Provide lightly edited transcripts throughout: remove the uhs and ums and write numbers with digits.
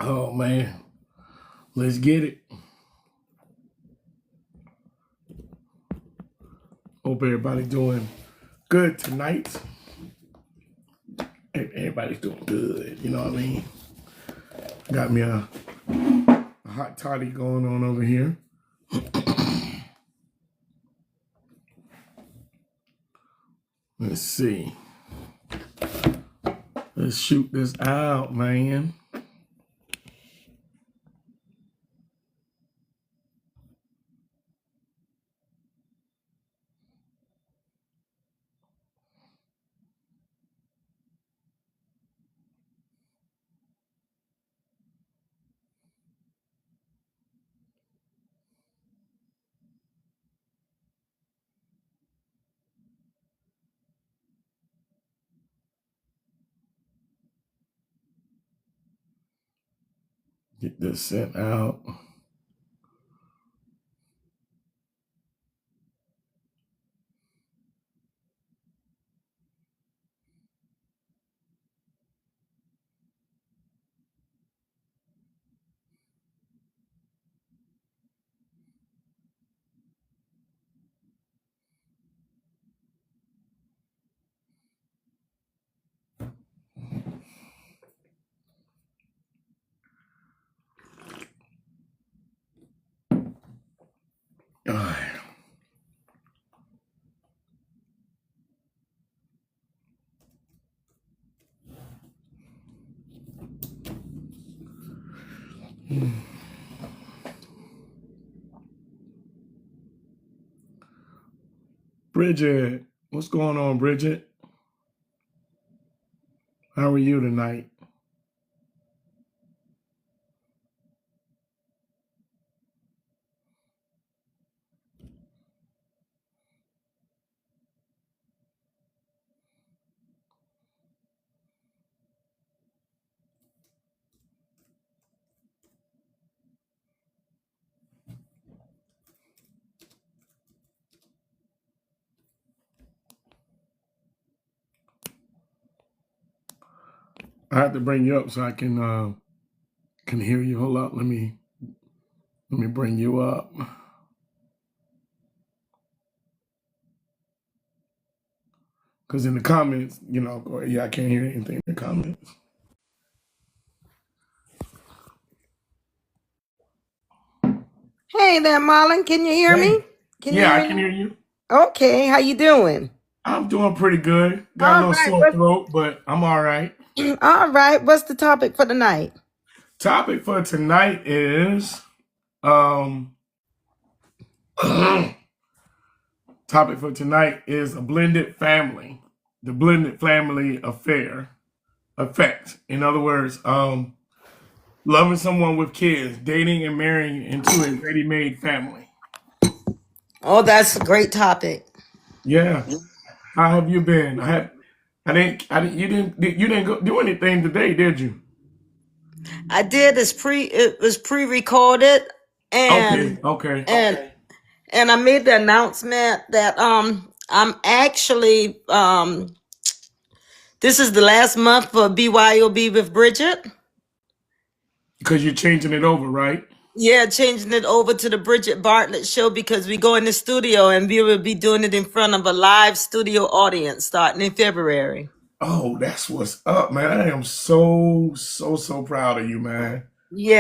Oh man, let's get it. Hope everybody doing good tonight. Everybody's doing good. You know what I mean? Got me a hot toddy going on over here. Let's see. Let's shoot this out, man. Get this sent out. All right. Bridget, what's going on, Bridget? How are you tonight? I have to bring you up so I can hear you. Hold up, let me bring you up. Because in the comments, I can't hear anything in the comments. Hey there, Marlon. Can you hear me? Hey, yeah, I can hear you. Okay, how you doing? I'm doing pretty good. Got a All little right. sore throat, but I'm all right. All right. What's the topic for the night? Topic for tonight is um topic for tonight is a blended family. The blended family effect. In other words, loving someone with kids, dating and marrying into a ready-made family. Oh, that's a great topic. Yeah. How have you been? You didn't go do anything today, did you? I did. It was pre-recorded, Okay, and okay. and and I made the announcement that I'm actually this is the last month for BYOB with Bridget. Because you're changing it over, right? Yeah, changing it over to the Bridget Bartlett show because we go in the studio and we will be doing it in front of a live studio audience starting in February. Oh, that's what's up, man. I am so proud of you, man.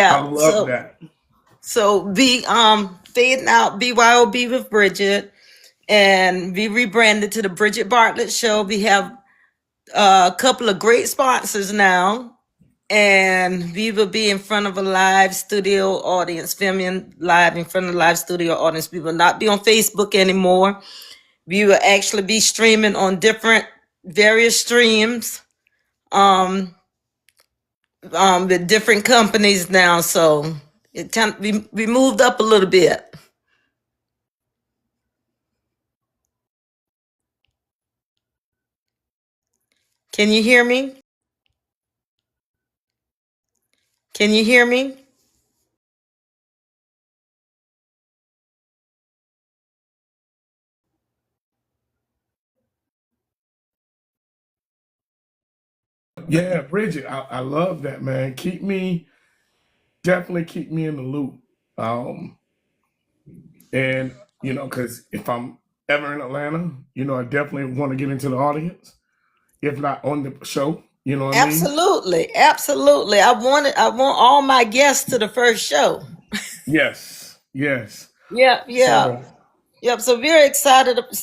I Yeah, love so that. so be fading out BYOB with Bridget, and we rebranded to the Bridget Bartlett Show. We have a couple of great sponsors now, and we will be in front of a live studio audience, filming live in front of a live studio audience. We will not be on Facebook anymore. We will actually be streaming on different various streams with different companies now. So we moved up a little bit. Can you hear me? Can you hear me? Yeah, Bridget, I love that, man. Definitely keep me in the loop. Um, and because if I'm ever in Atlanta, I definitely want to get into the audience, if not on the show. You know what I mean? Absolutely, absolutely. I want all my guests to the first show. Yes, yes. Yeah, yeah, So yep. So we're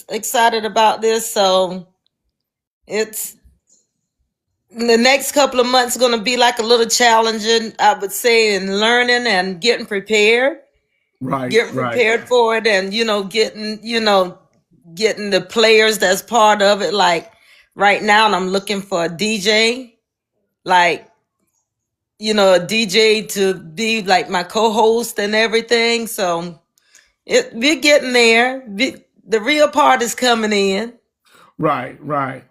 excited about this. So it's the next couple of months going to be like a little challenging, I would say, in learning and right, getting right, prepared for it, and getting the players that's part of it. Like right now, and I'm looking for a DJ, like a DJ to be like my co-host and everything. So we're getting there. The real part is coming in. right, right.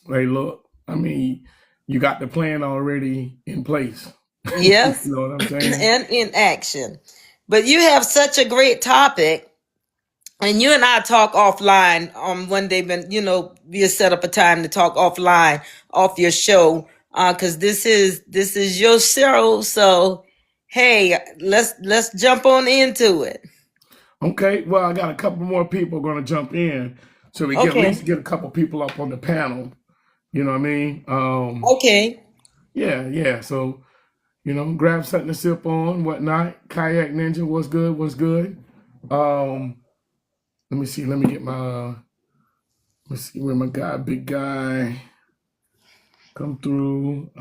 Hey, look, I mean, you got the plan already in place. You Yes, know what I'm saying? and in action. But you have such a great topic, and you and I talk offline one day. When we set up a time to talk offline off your show, because this is your show. So hey, let's jump on into it. Okay, well, I got a couple more people going to jump in, so we get at Okay. least get a couple people up on the panel. You know what I mean? Okay. Yeah, yeah. So grab something to sip on, whatnot. Kayak Ninja, what's good? What's good? Um, let me see. Let me get my. Let's see where my guy, big guy, come through.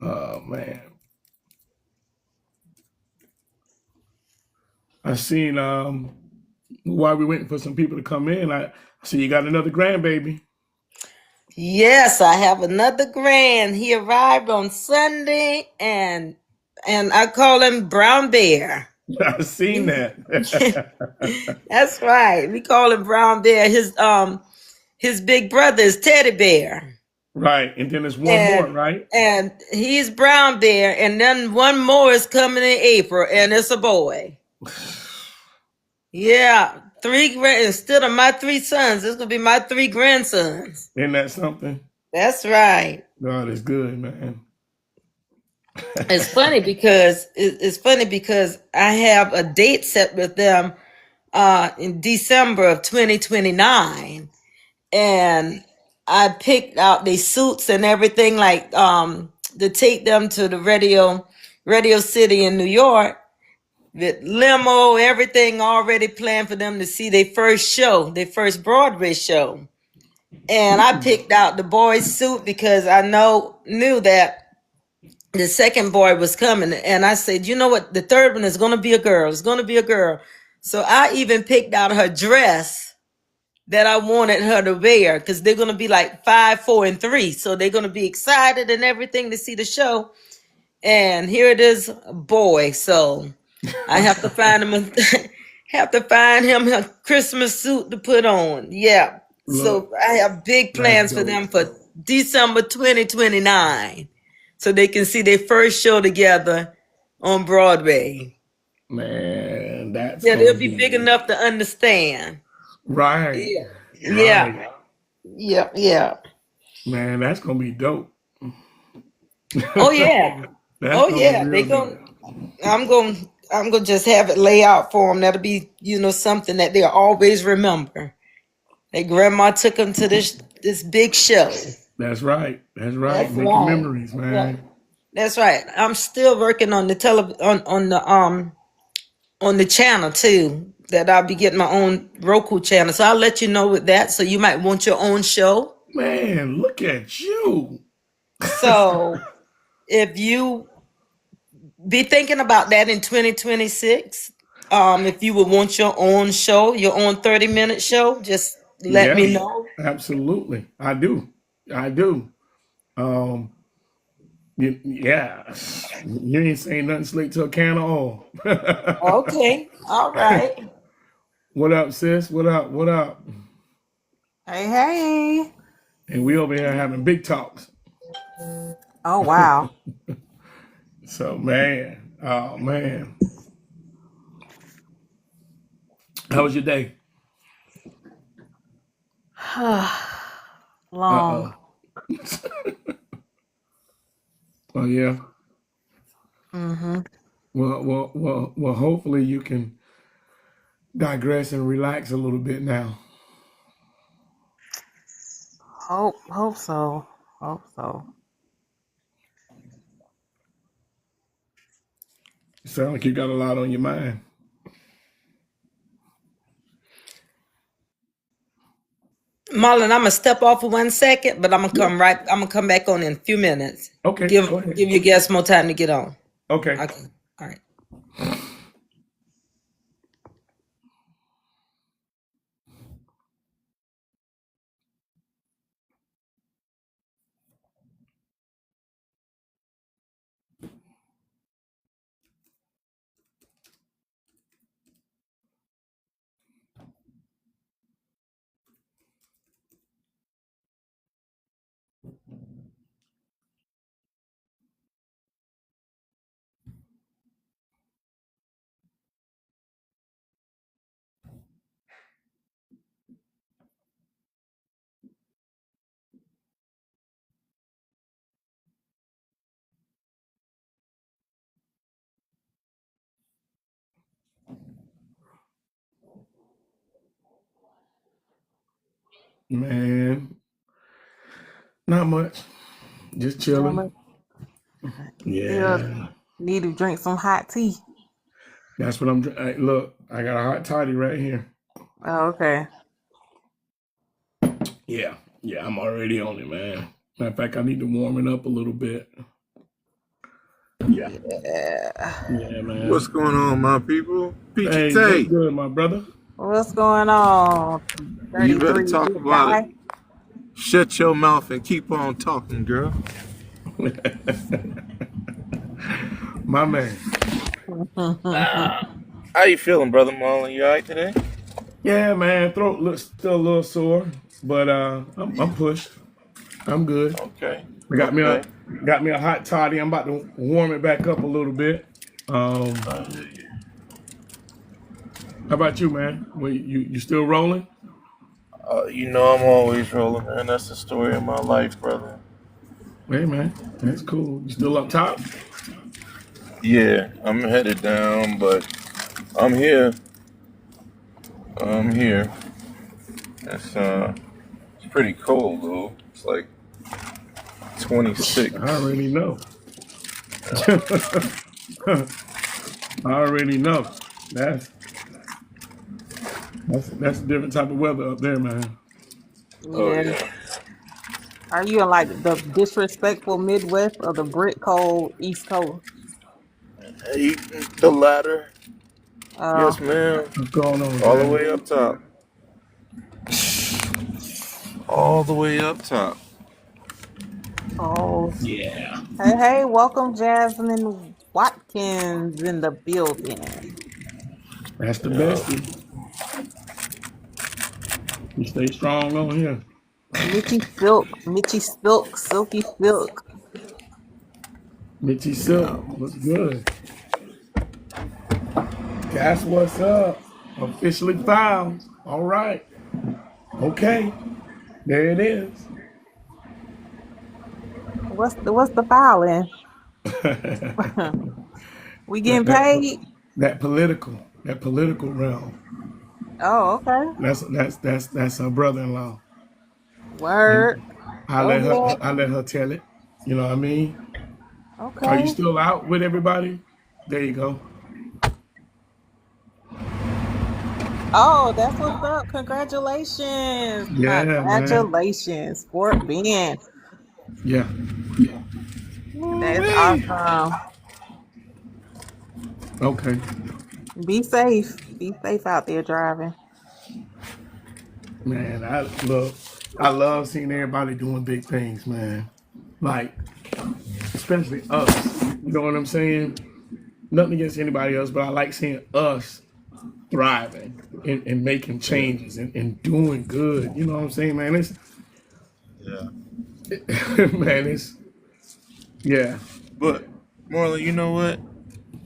Oh man, I seen. While we waiting for some people to come in, I see you got another grandbaby. Yes, I have another grand. He arrived on Sunday, and I call him Brown Bear. I seen that. That's right. We call him Brown Bear. His big brother is Teddy Bear. Right, and then there's one more, And right? and he's Brown Bear, and then one more is coming in April, and it's a boy. Yeah. Instead of my three sons, it's gonna be my three grandsons. Isn't that something? That's right. God is good, man. It's funny because I have a date set with them in December of 2029, and I picked out the suits and everything, like to take them to the Radio City in New York with limo, everything already planned for them to see their first show, their first Broadway show. And I Ooh, picked out the boy's suit because I knew that the second boy was coming, and I said, you know what, the third one is going to be a girl. It's going to be a girl. So I even picked out her dress that I wanted her to wear, because they're going to be like 5, 4, and 3. So they're going to be excited and everything to see the show. And here it is, a boy. So I have to find him a Christmas suit to put on. Yeah. look, So I have big that's plans for dope, them for December 2029, so they can see their first show together on Broadway. man. That's Yeah, gonna they'll be big be enough to understand. right, Yeah. right, Yeah. Yeah. Yeah. man. That's gonna be dope. Oh yeah. That's Oh gonna be yeah. real dope. I'm gonna just have it lay out for them. That'll be, something that they'll always remember. Their grandma took them to this big show. That's right. That's right. That's Making right. memories, Yeah. man. That's right. I'm still working on the on the channel too. That I'll be getting my own Roku channel. So I'll let you know with that. So you might want your own show. Man, look at you. So if you be thinking about that in 2026, if you would want your own show, your own 30-minute show, just let Yeah, me know. absolutely. I do. I do. Um, yeah, you ain't saying nothing slick to a can of oil. Okay. All right. What up, sis? What up? What up? Hey, hey. And we over here having big talks. Oh, wow. So, man, oh man, how was your day? Long. Uh-oh. Oh yeah. Mm-hmm. Well. Hopefully you can digress and relax a little bit now. Hope so. Hope so. You sound like you got a lot on your mind. Marlon, I'm gonna step off for 1 second, but Yeah. I'm gonna come back on in a few minutes. Okay. Give Go ahead. give your guests more time to get on. Okay. Okay. All right. Man, not much. Just chilling. Mama, still Yeah. need to drink some hot tea. That's what look, I got a hot toddy right here. Oh, okay. Yeah. Yeah, I'm already on it, man. Matter of fact, I need to warm it up a little bit. Yeah. Yeah. Yeah, What's man. going on, my people? Peachy Hey, what's Tay, good, my brother? What's going on? you better 33 talk big about it. guy. Shut your mouth and keep on talking, girl. My man. How you feeling, brother Marlon? You all right today? Yeah, man. Throat looks still a little sore, but I'm pushed. I'm good. Okay, I okay. got me a hot toddy. I'm about to warm it back up a little bit. Uh, How about you, man? You still rolling? you know I'm always rolling, man. That's the story of my life, brother. Hey, man, that's cool. You still up top? Yeah, I'm headed down, but I'm here. I'm here. It's pretty cold though. It's like I 26. already know. I already know. That's that's a different type of weather up there, man. Oh Yeah. yeah. Are you in like the disrespectful Midwest or the brick cold East Coast? Hey, the ladder. Uh, Yes, ma'am. What's going on, All the Jazz? way up top. All the way up top. oh, Yeah, hey, welcome Jasmine Watkins in the building. that's the Yeah. bestie. You stay strong on here. Mitchy Silk, Silky Silk. Mitchy Silk, Yeah. what's good? That's what's up. Officially found. All right. Okay. There it is. What's the filing? that, We getting that paid? that political realm. Oh, okay. That's her brother-in-law, and Word. Go ahead. I let her tell it. You know what I mean? Are you Okay. still out with everybody? There you go. Oh, that's what's up. Congratulations. Yeah, man. Congratulations, Fort Bend. Yeah. That's Woo-wee. awesome. Okay. Be safe. Be safe out there driving. Man, I love seeing everybody doing big things, man. Like, especially us. You know what I'm saying? Nothing against anybody else, but I like seeing us thriving and making Yeah. changes and doing good. You know what I'm saying, man? It's Yeah. man, it's yeah. But Marlon, you know what?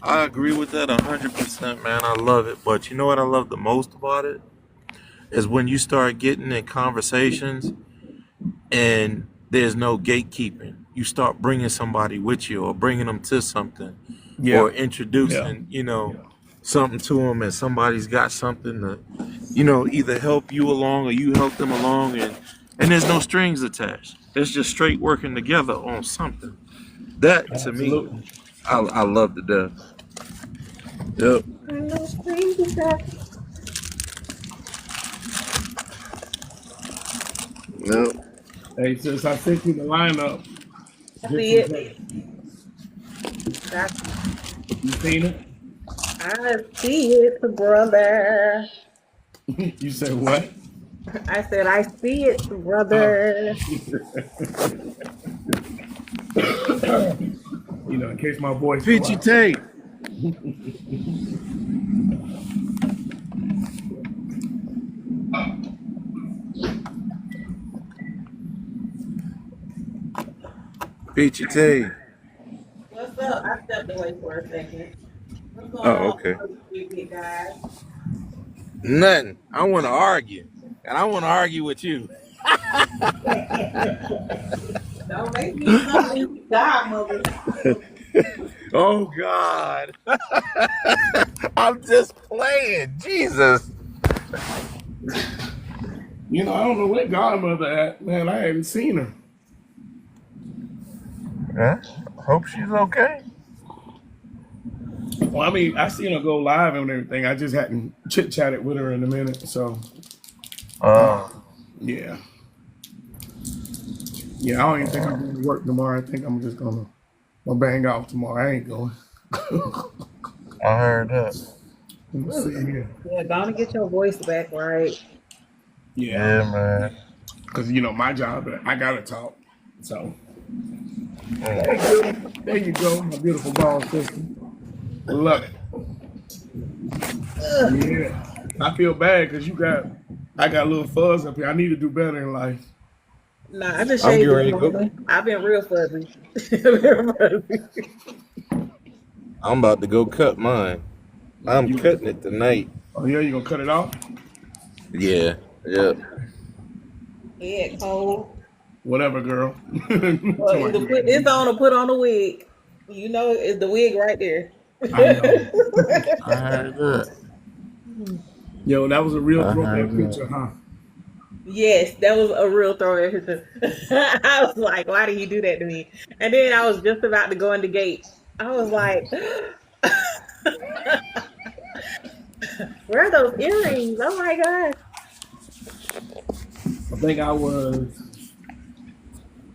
I agree with that 100%, man. I love it. But you know what I love the most about it? is when you start getting in conversations and there's no gatekeeping. You start bringing somebody with you or bringing them to something or Yeah. Yeah. introducing, something to them, and somebody's got something to, either help you along or you help them along, and there's no strings attached. It's just straight working together on something. That to me, Absolutely. I love to death. Yep. I know strings attached. Yep. Hey, since I sent you the lineup, I just see in it. case I, you seen it. I see it, brother. You said what? I said, I see it, Oh. brother. In case my voice go Peachy out. Tate. Peachy Tate. What's up? I stepped away for a second. What's going Oh, on, okay. big guys? Nothing. I want to argue, and I want to argue with you. Don't make me something godmother. Oh God. I'm just playing. Jesus. I don't know where Godmother at, man. I haven't seen her. Yeah. Hope she's okay. Well, I mean, I seen her go live and everything. I just hadn't chit chatted with her in a minute. So, Uh, yeah. Yeah, I don't even think I'm going to work tomorrow. I think I'm just going to bang off tomorrow. I ain't going. I heard that. Let me see here. Yeah, gonna get your voice back, right? Yeah. Yeah, man. Because, my job, I got to talk. So, hey, Mm. beautiful. There you go, my beautiful ball sister. I love it. Yeah. I feel bad because I got a little fuzz up here. I need to do better in life. Nah, I just I'm shaved getting it ready to go. morning. I've been real fuzzy. Real fuzzy. I'm about to go cut mine. I'm You, cutting it tonight. oh, yeah, you going to cut it off? Yeah. Yeah. Head cold. Whatever, girl. Well, Somebody, either put this on or put on a wig. You know, it's the wig right there. I know. I heard that. Yo, that was a real I heard throwback that. picture, huh? Yes, that was a real throwback. I was like, why did he do that to me? And then I was just about to go in the gate. I was like, where are those earrings? Oh my gosh. I think I was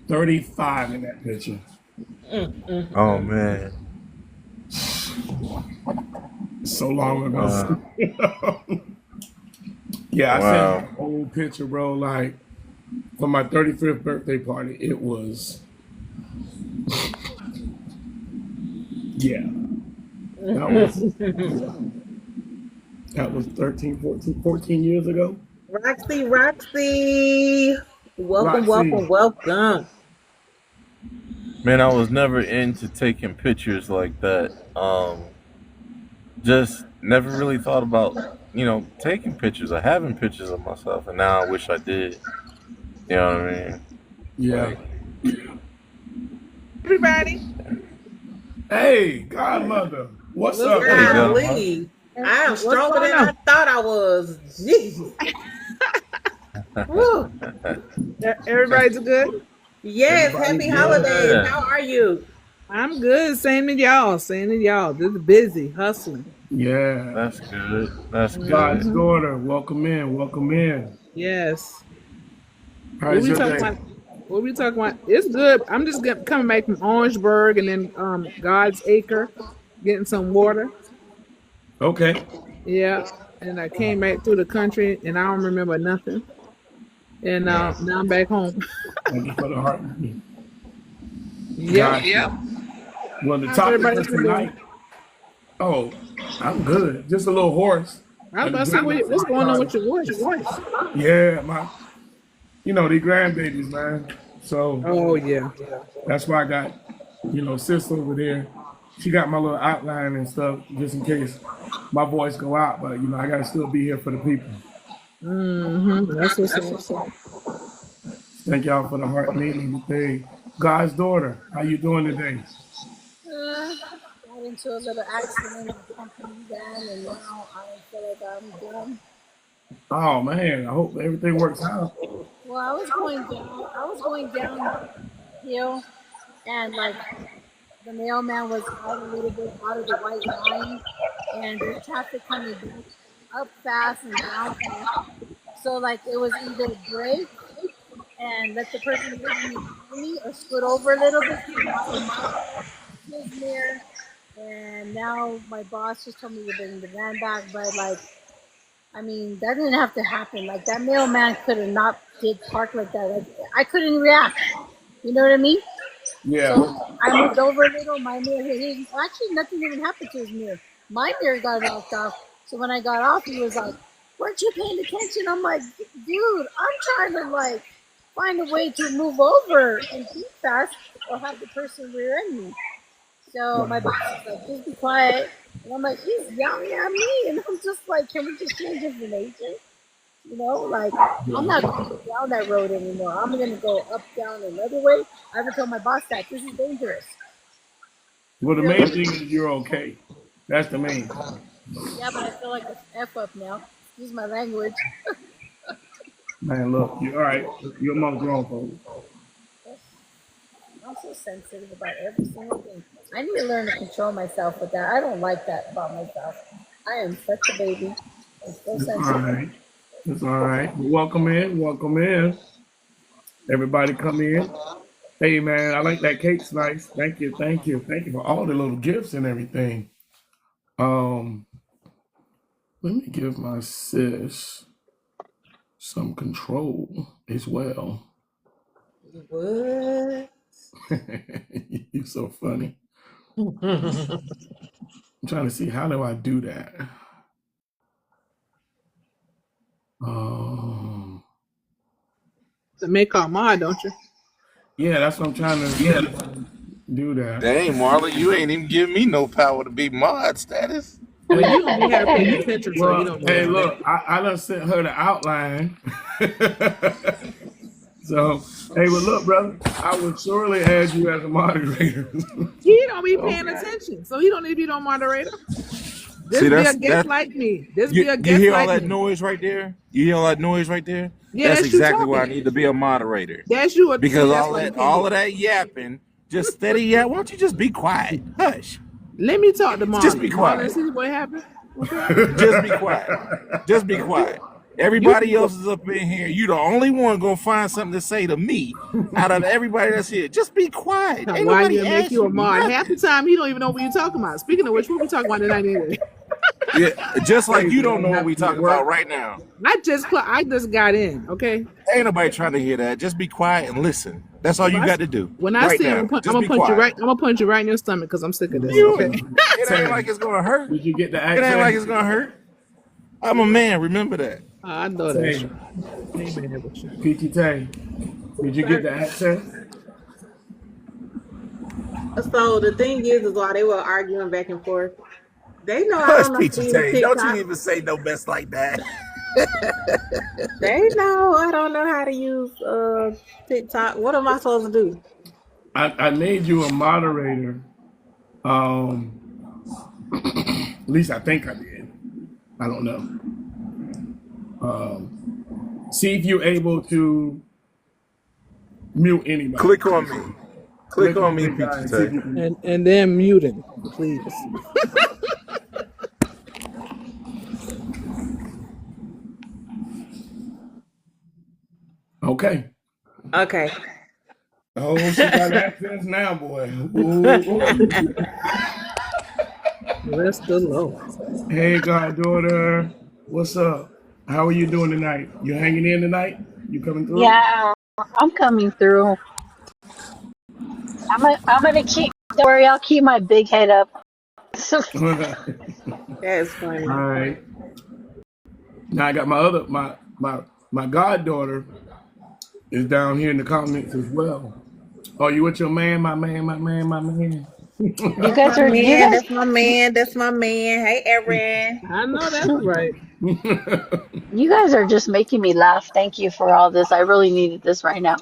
35 in that picture. Oh man. So long Wow. ago. Yeah, I sent Wow. an old picture, bro. Like for my 35th birthday party, it was, yeah, that was 13, 14 years ago. Roxy, Roxy. Welcome, Roxy, welcome, welcome. Man, I was never into taking pictures like that. Just never really thought about, taking pictures or having pictures of myself, and now I wish I did. You know what I mean? yeah. Like, Everybody. Hey, Godmother, what's What's up, hey, girl? Godmother. golly? I am What's stronger going than I on? thought I was. Jeez. Woo. Everybody's good? Yes, Everybody's happy good. holidays. Yeah, How are you? I'm good. Same to y'all. Same to y'all. This is busy, hustling. Yeah. that's good. That's God's good. Hmm. daughter, welcome in, welcome in. Yes. What How's we your talking day? about? What we talking about? It's good. I'm just coming back from Orangeburg and then God's Acre, getting some water. Okay. Yeah. And I came back through the country and I don't remember nothing. And Yeah. now I'm back home. Thank you for the heart. Yep. Got you. Well, the How's topic everybody for doing? tonight, oh, I'm good. Just a little hoarse. I was I about to just say, got my what's throat going on with started. your voice? Yeah, these grandbabies, man. So Oh yeah. that's why I got, sis over there. She got my little outline and stuff just in case my voice go out. But, I got to still be here for the people. That's what's up. Thank y'all for the heart and everything. God's daughter, how you doing today? Got into a little accident in a company van, and now I feel like I'm done. Oh man, I hope everything works out. Well, I was going down. I was going downhill, and like the mailman was out a little bit out of the white line, and there's traffic coming back up fast and down fast. So like it was either brake and let the person behind me follow me, or scoot over a little bit. So my boss his mirror, and now my boss just told me to bring the van back. But like, I mean, that didn't have to happen. Like that mailman could have not did park like that. Like I couldn't react. You know what I mean? Yeah. So I moved over a little. My mirror, actually nothing even happened to his mirror. My mirror got knocked off. So when I got off, he was like, "Weren't you paying attention?" I'm like, "Dude, I'm trying to like find a way to move over and be fast, or have the person rear end me." So my boss is like, "Just be quiet." And I'm like, he's yelling at me, and I'm just like, "Can we just change information?" You know, like I'm not going down that road anymore. I'm gonna go up, down another way. I even told my boss that this is dangerous. Well, the main Really? thing is you're okay. That's the main thing. Yeah, but I feel like a F up now. Excuse my language. Man, look, you're all right. You're amongst grown folks. I'm so sensitive about every single thing. I need to learn to control myself with that. I don't like that about myself. I am such a baby. I'm so It's all sensitive. right. It's all right. Welcome in. Welcome in. Everybody come in. Hey man, I like that cake's nice. Thank you, thank you, thank you for all the little gifts and everything. Um, Let me give my sis some control as well. What? You're so funny. I'm trying to see how do I do that. Um, To make our mind, don't you? yeah, that's what I'm trying to do that. Dang, Marla, you ain't even giving me no power to be mod status. Well, you don't be half paying attention, so you Well, don't know hey, all that. look, I done sent her the outline. So, hey, well, look, brother, I would surely add you as a moderator. He don't be paying Okay. attention, so he don't need to be no moderator. This See, be a that's guest that. like me. This be You a you guest hear all like that me. noise right there? You hear all that noise right there? Yeah, That's that's you exactly why I talking. need to be a moderator. That's you. Because See, that's why you can't all be. of that yapping, just steady yap. Why don't you just be quiet? Hush. Let me talk to Just Marlon. be Marlon, quiet. see what happened? Okay. Just be quiet. Just be quiet. You can Everybody go. else is up in here. You the only one gonna find something to say to me out of everybody that's here. Just be quiet. Ain't Why nobody you make asked you a you mod? Half the nothing. time he don't even know what you're talking about. Speaking of which, what we talking about tonight anyway? Yeah, just like you Crazy, don't I'm know what we happy at talking about work. right now. I just got in. Okay. Ain't nobody trying to hear that. Just be quiet and listen. That's all If you I got to do when I right see him, now. I'm Just gonna be punch you quiet. right. I'm gonna punch you right in your stomach because I'm sick of this. You, Okay. it ain't like it's gonna hurt. Did you get the It ain't like it's accent? gonna hurt. I'm a man. Remember that. I know that's Tay, right. Amen with you. Peachy Tay, did you get Sir. the accent? So the thing is while they were arguing back and forth, they know I Hush, don't know how to Peachy use Tay. Don't you TikTok. even say no mess like that. They know I don't know how to use TikTok. What am I supposed to do? I made you a moderator. Um, at least I think I did. I don't know. Um, See if you're able to mute anybody. Click on me. Click Click on on me, that guy Peachy and see if Tay. you can. And then muting, please. Okay. Okay. Oh, she got accents now, boy. Ooh. Bless the Lord. Hey, goddaughter. What's up? How are you doing tonight? You hanging in tonight? You coming through? Yeah, I'm coming through. I'm gonna keep. Don't worry, I'll keep my big head up. All That's funny. right. Now I got my goddaughter is down here in the comments as well. Oh, you with your man, my man, my man, my man? You That's guys my are. You man. guys. That's my man. That's my man. Hey, Erin. I know that's right. You guys are just making me laugh. Thank you for all this. I really needed this right now.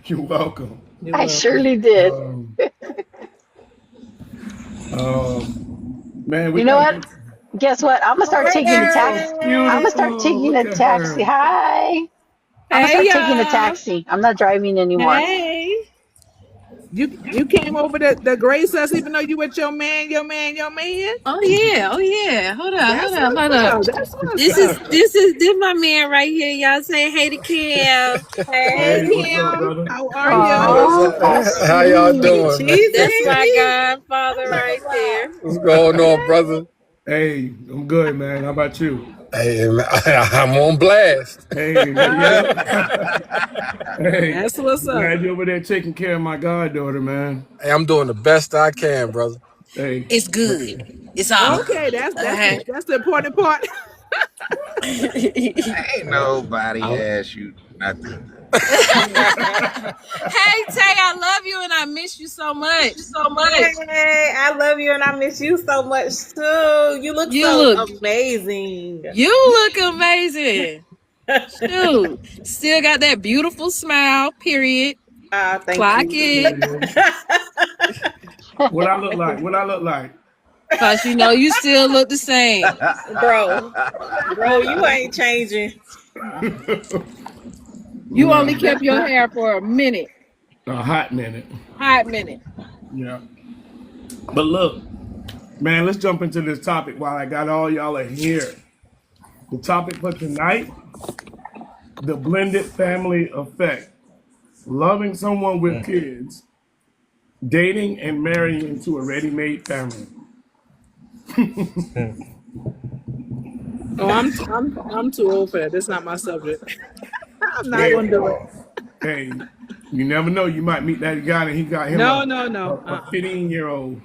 You're welcome. You're I welcome. surely did. Um, um, man, we You know got to what? get. Guess what? I'm gonna start taking the taxi. Oh, I'm gonna start beautiful. taking Look a at taxi. her. Hi. I'm gonna Hey start taking a y'all. taxi. I'm not driving anymore. Hey. You came over to grace us even though you with your man, your man, your man. Oh yeah, oh yeah. Hold up, hold That's up, what's hold up. up. That's what's This is up. this my man right here. Y'all say hey to Kim. Hey Hey, Hey. what's up, Kim, brother? how are Hey, you? what's Aw, up? how How y'all sweet. doing, man? That's my Cheesy. godfather Look right at that. there. What's going on, brother? Hey, I'm good, man. How about you? Hey, man, I'm on blast. Hey, Ah, yep. Hey, that's what's I'm up. glad you're over there taking care of my goddaughter, man. Hey, I'm doing the best I can, brother. Hey, It's good. It's awesome. Okay, that's the Okay. that's the important part. Hey Ain't nobody I'm- asked you nothing. Tay, I love you and I miss you so much. Hey, I love you and I miss you so much too. You look You so look amazing. you look amazing. Shoot. Still got that beautiful smile, period. Thank Clock you. it. yeah. What I look like? What I look like? Cause you know you still look the same. Bro, you ain't changing. You Nah, only kept your hair for a minute. a hot minute. Hot minute. Yeah. But look, man, let's jump into this topic while I got all y'all in here. The topic for tonight, the blended family effect. Loving someone with kids, dating and marrying into a ready-made family. Oh, I'm too old for that. That's not my subject. I'm not Hey, gonna do it. hey, you never know. You might meet that guy and he got him No, a, no, no. a 15-year-old.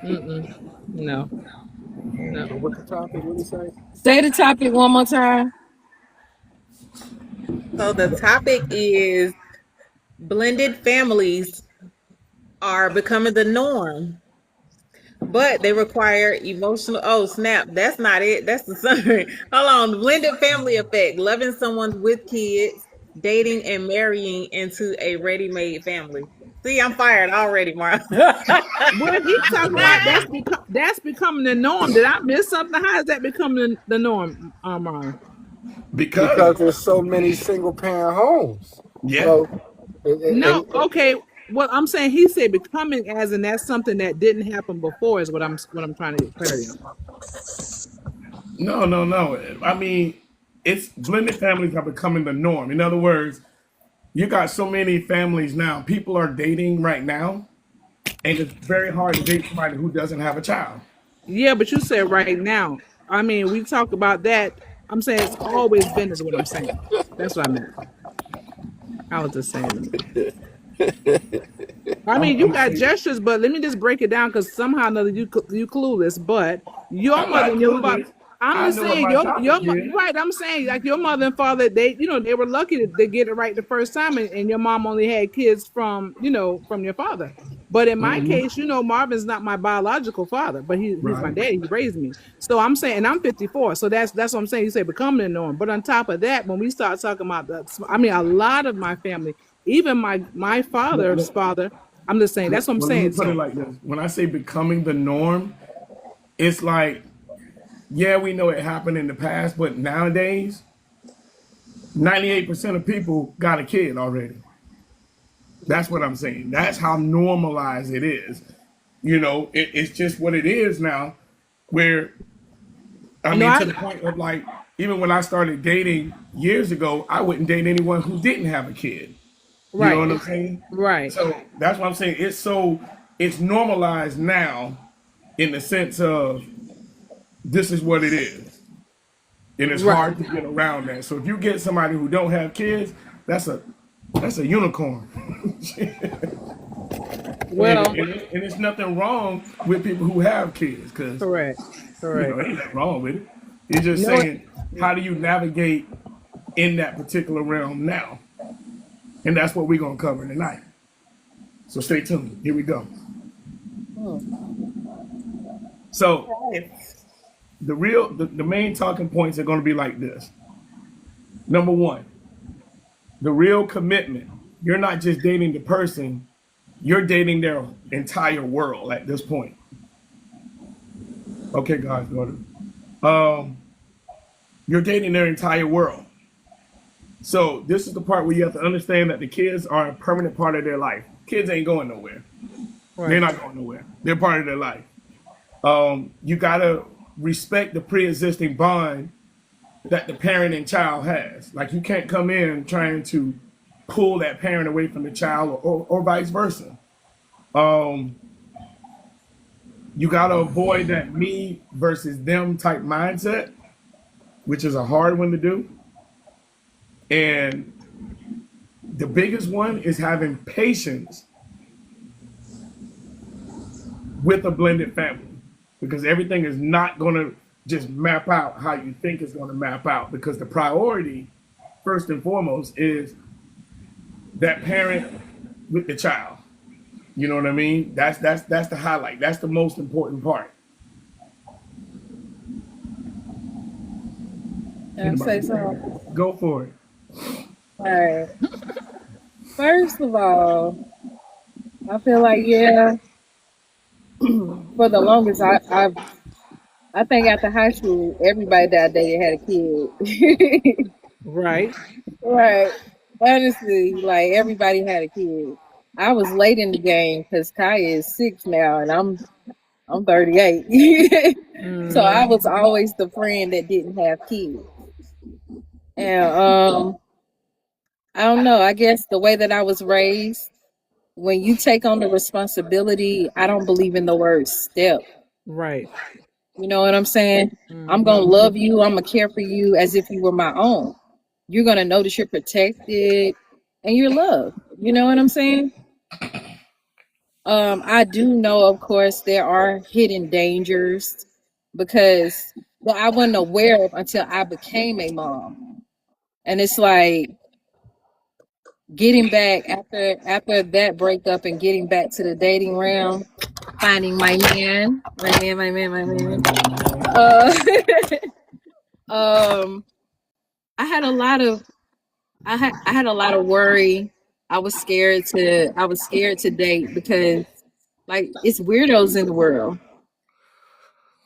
Mm-mm. No, no. What's the topic? What do you say? Say the topic one more time. So the topic is blended families are becoming the norm, but they require emotional. Oh, snap. That's not it. That's the summary. Hold on. The blended family effect. Loving someone with kids, dating and marrying into a ready-made family. See, I'm fired already, Mark. Well, he's talking about that's becoming the norm. Did I miss something? How is that becoming the norm, Armand? Because, because there's so many single parent homes. yeah. So, No, and okay. Well, I'm saying he said becoming as in that's something that didn't happen before is what I'm trying to get clarity on. No, no, no. I mean, it's blended families are becoming the norm. In other words, you got so many families now. People are dating right now, and it's very hard to date somebody who doesn't have a child. Yeah, but you said right now. I mean, we talk about that. I'm saying it's always been is what I'm saying. That's what I meant. I was just saying that. I mean, you I'm got saying gestures, but let me just break it down because somehow or another you clueless. But your I'm mother not and your father. clueless. I'm I just know what saying my topic is. right. I'm saying like your mother and father, they were lucky to get it right the first time, and your mom only had kids from your father. But in my Hmm. case, Marvin's not my biological father, but he's my Right. daddy. He raised me. So I'm saying, and I'm 54. So that's what I'm saying. You say becoming the norm. But on top of that, when we start talking about I mean, a lot of my family, even my Look, father's look, father. I'm just saying. That's what I'm well, let me saying. put it So like this. When I say becoming the norm, it's like, yeah, we know it happened in the past, but nowadays, 98% of people got a kid already. That's what I'm saying. That's how normalized it is. It's just what it is now, where, I no, mean, I to the point of like, even when I started dating years ago, I wouldn't date anyone who didn't have a kid. You know right, what I'm saying? right, So that's what I'm saying. It's normalized now in the sense of this is what it is. And it's right. hard to get around that. So if you get somebody who don't have kids, that's a unicorn. Well, And it's nothing wrong with people who have kids, because correct, correct. ain't nothing wrong with it. It's just No, saying, how do you navigate in that particular realm now? And that's what we're gonna cover tonight. So stay tuned. Here we go. Hmm. So Yes. the main talking points are going to be like this. Number one, the real commitment. You're not just dating the person, you're dating their entire world at this point. Okay, guys, go to. You're dating their entire world. So this is the part where you have to understand that the kids are a permanent part of their life. Kids ain't going nowhere. They're Right. not going nowhere. They're part of their life. You gotta respect the pre-existing bond that the parent and child has. Like you can't come in trying to pull that parent away from the child or vice versa. Um, you gotta avoid that me versus them type mindset, which is a hard one to do. And the biggest one is having patience with a blended family because everything is not going to just map out how you think it's going to map out because the priority first and foremost is that parent with the child. You know what I mean? That's the highlight. That's the most important part. And say Anybody? so. Go for it. All right. First of all, I feel like yeah, for the longest I think after high school everybody that I dated had a kid. Right. Right. Honestly, like everybody had a kid. I was late in the game because Kaya is 6 now and I'm 38. So I Mm-hmm. was always the friend that didn't have kids. And I don't know, I guess the way that I was raised, when you take on the responsibility, I don't believe in the word step. Right. You know what I'm saying? I'm Mm-hmm. gonna love you, I'm gonna care for you as if you were my own. You're gonna know that you're protected and you're loved. You know what I'm saying? I do know, of course, there are hidden dangers because that I wasn't aware of until I became a mom. And it's like getting back after that breakup and getting back to the dating realm, finding my man. Uh, um, I had a lot of I had a lot of worry. I was scared to date because like it's weirdos in the world.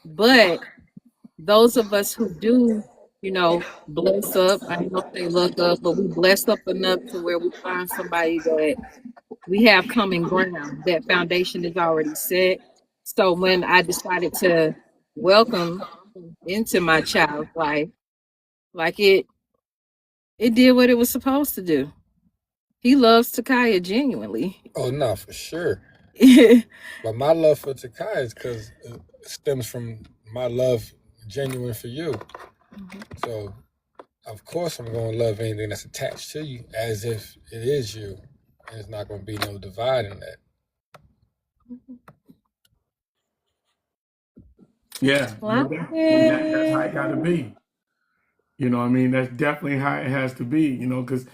But those of us who do, you know, bless up, I don't know if they look up, but we blessed up enough to where we find somebody that we have common ground. That foundation is already set. So when I decided to welcome into my child's life, like it did what it was supposed to do. He loves Takaya genuinely. Oh no, for sure. Mhm. But my love for Takai is because it stems from my love genuine for you. So of course I'm gonna love anything that's attached to you as if it is you. And there's not gonna be no divide in that. Yeah, no Like doubt. And that's how it. it got to be. You know what I mean? That's definitely how it has to be, because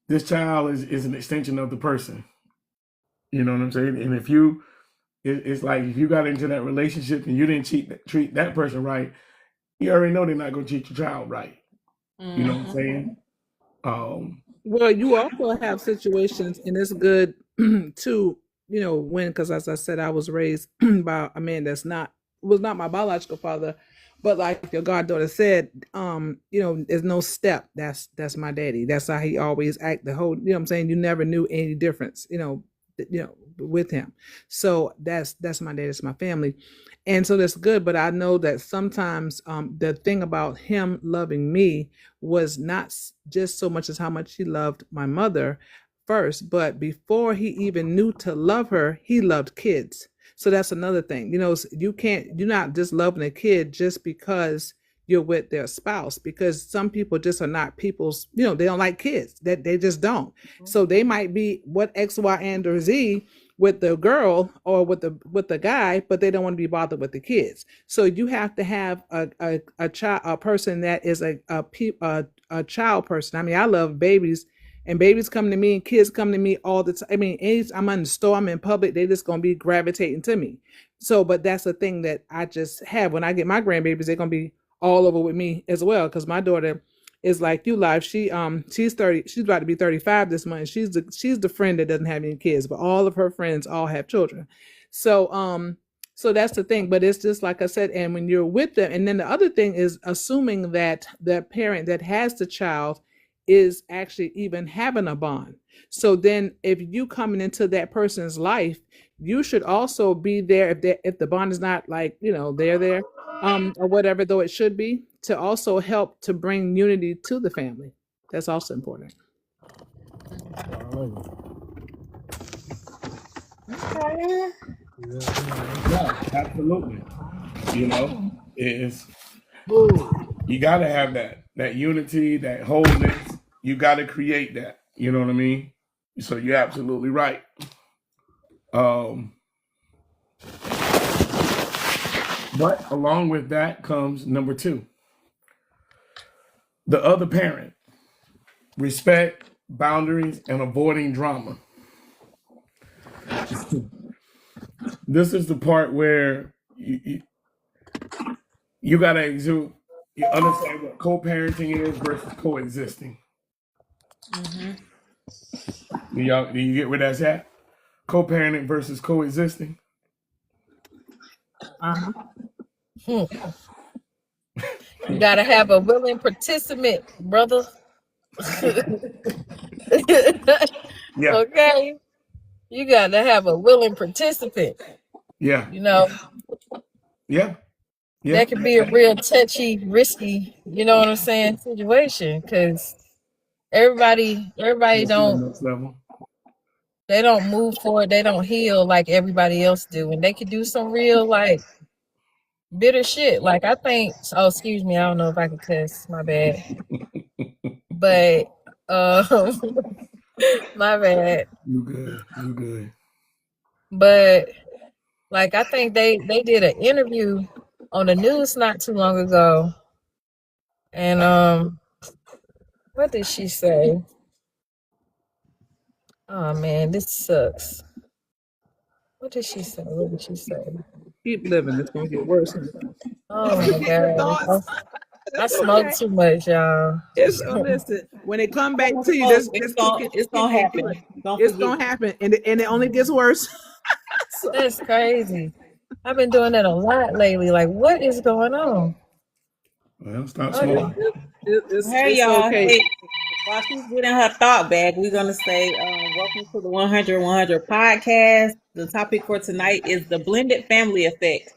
this child is an extension of the person. You know what I'm saying? And if you, it's like if you got into that relationship and you didn't treat that person right, you already know they're not going to treat your child right. You know what I'm Mhm. saying? Um, Well, you also have situations, and it's good to, when, because as I said, I was raised by a man that's was not my biological father, but like your goddaughter said, there's no step. That's my daddy. That's how he always act. The whole, what I'm saying, you never knew any difference, with him. So that's my dad. It's my family, and so that's good. But I know that sometimes the thing about him loving me was not just so much as how much he loved my mother first, but before he even knew to love her, he loved kids. So that's another thing. You're not just loving a kid just because you're with their spouse, because some people just are not people's, they don't like kids, that they just don't. So they might be what X, Y, and or Z with the girl or with the guy, but they don't want to be bothered with the kids. So you have to have a child, a person that is a child person. I mean, I love babies, and babies come to me and kids come to me all the time. I mean, I'm in the store, I'm in public, they just gonna be gravitating to me. So, but that's the thing that I just have. When I get my grandbabies, they're gonna be all over with me as well. Because my daughter is like you, live. She's 30. She's about to be 35 this month. She's the friend that doesn't have any kids, but all of her friends all have children. So so that's the thing. But it's just like I said. And when you're with them, and then the other thing is assuming that the parent that has the child is actually even having a bond. So then, if you coming into that person's life, you should also be there if the bond is not like they're there or whatever though it should be to also help to bring unity to the family. That's also important. Okay. Yeah, absolutely. You know, it's you got to have that unity, that wholeness. You got to create that. You know what I mean? So you're absolutely right. Um, but along with that comes number two, the other parent, respect, boundaries, and avoiding drama. This is the part where you got to exude, you understand what co-parenting is versus coexisting. Mm-hmm. Do you get where that's at? Co-parenting versus coexisting. Uh-huh. Hmm. You gotta have a willing participant, brother. Yeah, Okay, you gotta have a willing participant. yeah, You know, yeah, yeah. that could be a real touchy, risky. You know what I'm saying? Situation because everybody That's on don't next level. they don't move forward. They don't heal like everybody else do, and they could do some real like bitter shit. Like I think. Oh, excuse me. I don't know if I could cuss. My bad. But my bad. You good? You good? But like I think they did an interview on the news not too long ago, and what did she say? Oh man, this sucks. What did she say? What did she say? Keep living, it's gonna get worse. Oh my Your god, thoughts. I That's okay. smoked too much, y'all. It's listen, when it come back to you, Oh, just it's keep gonna getting through it. happen. Don't It's forget. gonna happen, and it only gets worse. So, That's crazy. I've been doing that a lot lately. Like, what is going on? Well, stop Okay. smoking. Hey it's y'all. okay. Hey, while she's getting her thought back, we're gonna say, welcome to the 100 podcast. The topic for tonight is the blended family effect.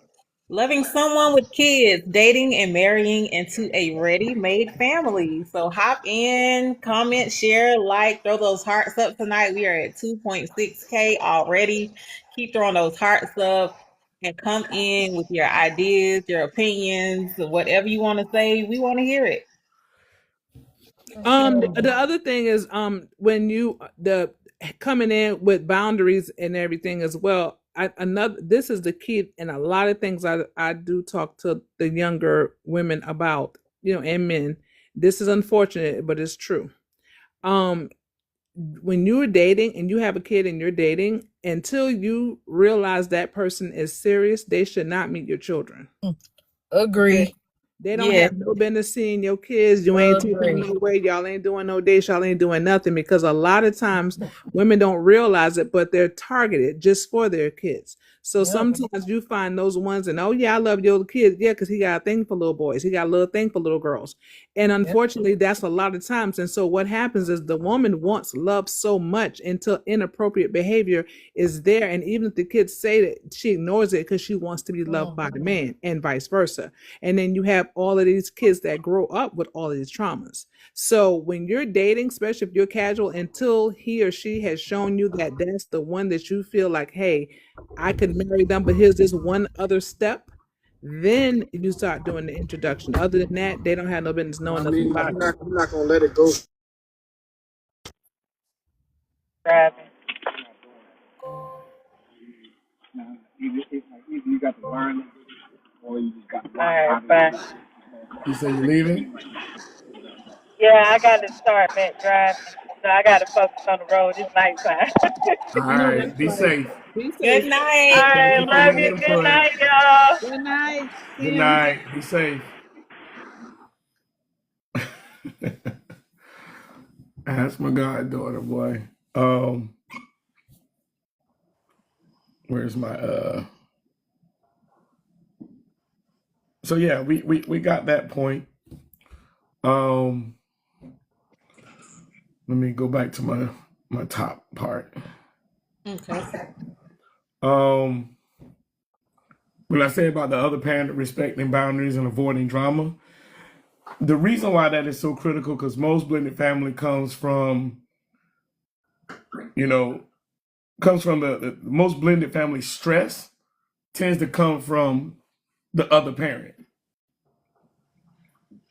Loving someone with kids, dating and marrying into a ready-made family. So hop in, comment, share, like, throw those hearts up tonight. We are at 2.6K already. Keep throwing those hearts up and come in with your ideas, your opinions, whatever you want to say. We want to hear it. The other thing is when you the coming in with boundaries and everything as well. Another this is the key, and a lot of things I do talk to the younger women about, and men. This is unfortunate, but it's true. Um, when you're dating and you have a kid and you're dating, until you realize that person is serious, they should not meet your children. Okay. Agree. They don't Yes. have no business seeing your kids. You ain't taking them Agree. nowhere. Y'all ain't doing no dates. Y'all ain't doing nothing, because a lot of times women don't realize it, but they're targeted just for their kids. So Yep. sometimes you find those ones, and oh yeah, I love your kid. Yeah, because he got a thing for little boys. He got a little thing for little girls. And unfortunately, that's a lot of times. And so what happens is the woman wants love so much until inappropriate behavior is there. And even if the kids say that, she ignores it because she wants to be loved by the man, and vice versa. And then you have all of these kids that grow up with all of these traumas. So when you're dating, especially if you're casual, until he or she has shown you that that's the one that you feel like, hey, I could marry them, but here's this one other step, then you start doing the introduction. Other than that, they don't have no business knowing I nothing mean, about you. I'm not gonna let it go. Driving. Either you got to learn it or you just got to All watch right, how bye. they You say you leaving? Yeah, I got to start back driving. So I got to focus on the road. It's nighttime. All I know right. that's Be right. safe. Be Good safe. All night. Thank right. you for Love your you. Good input. night, y'all. Good night, Good Kim. night. Be safe. That's my goddaughter, boy. Where's my so yeah, we got that point. Um let me go back to my top part. Okay. Um when I say about the other parent respecting boundaries and avoiding drama, the reason why that is so critical because most blended family comes from, you know, comes from the most blended family stress tends to come from the other parent.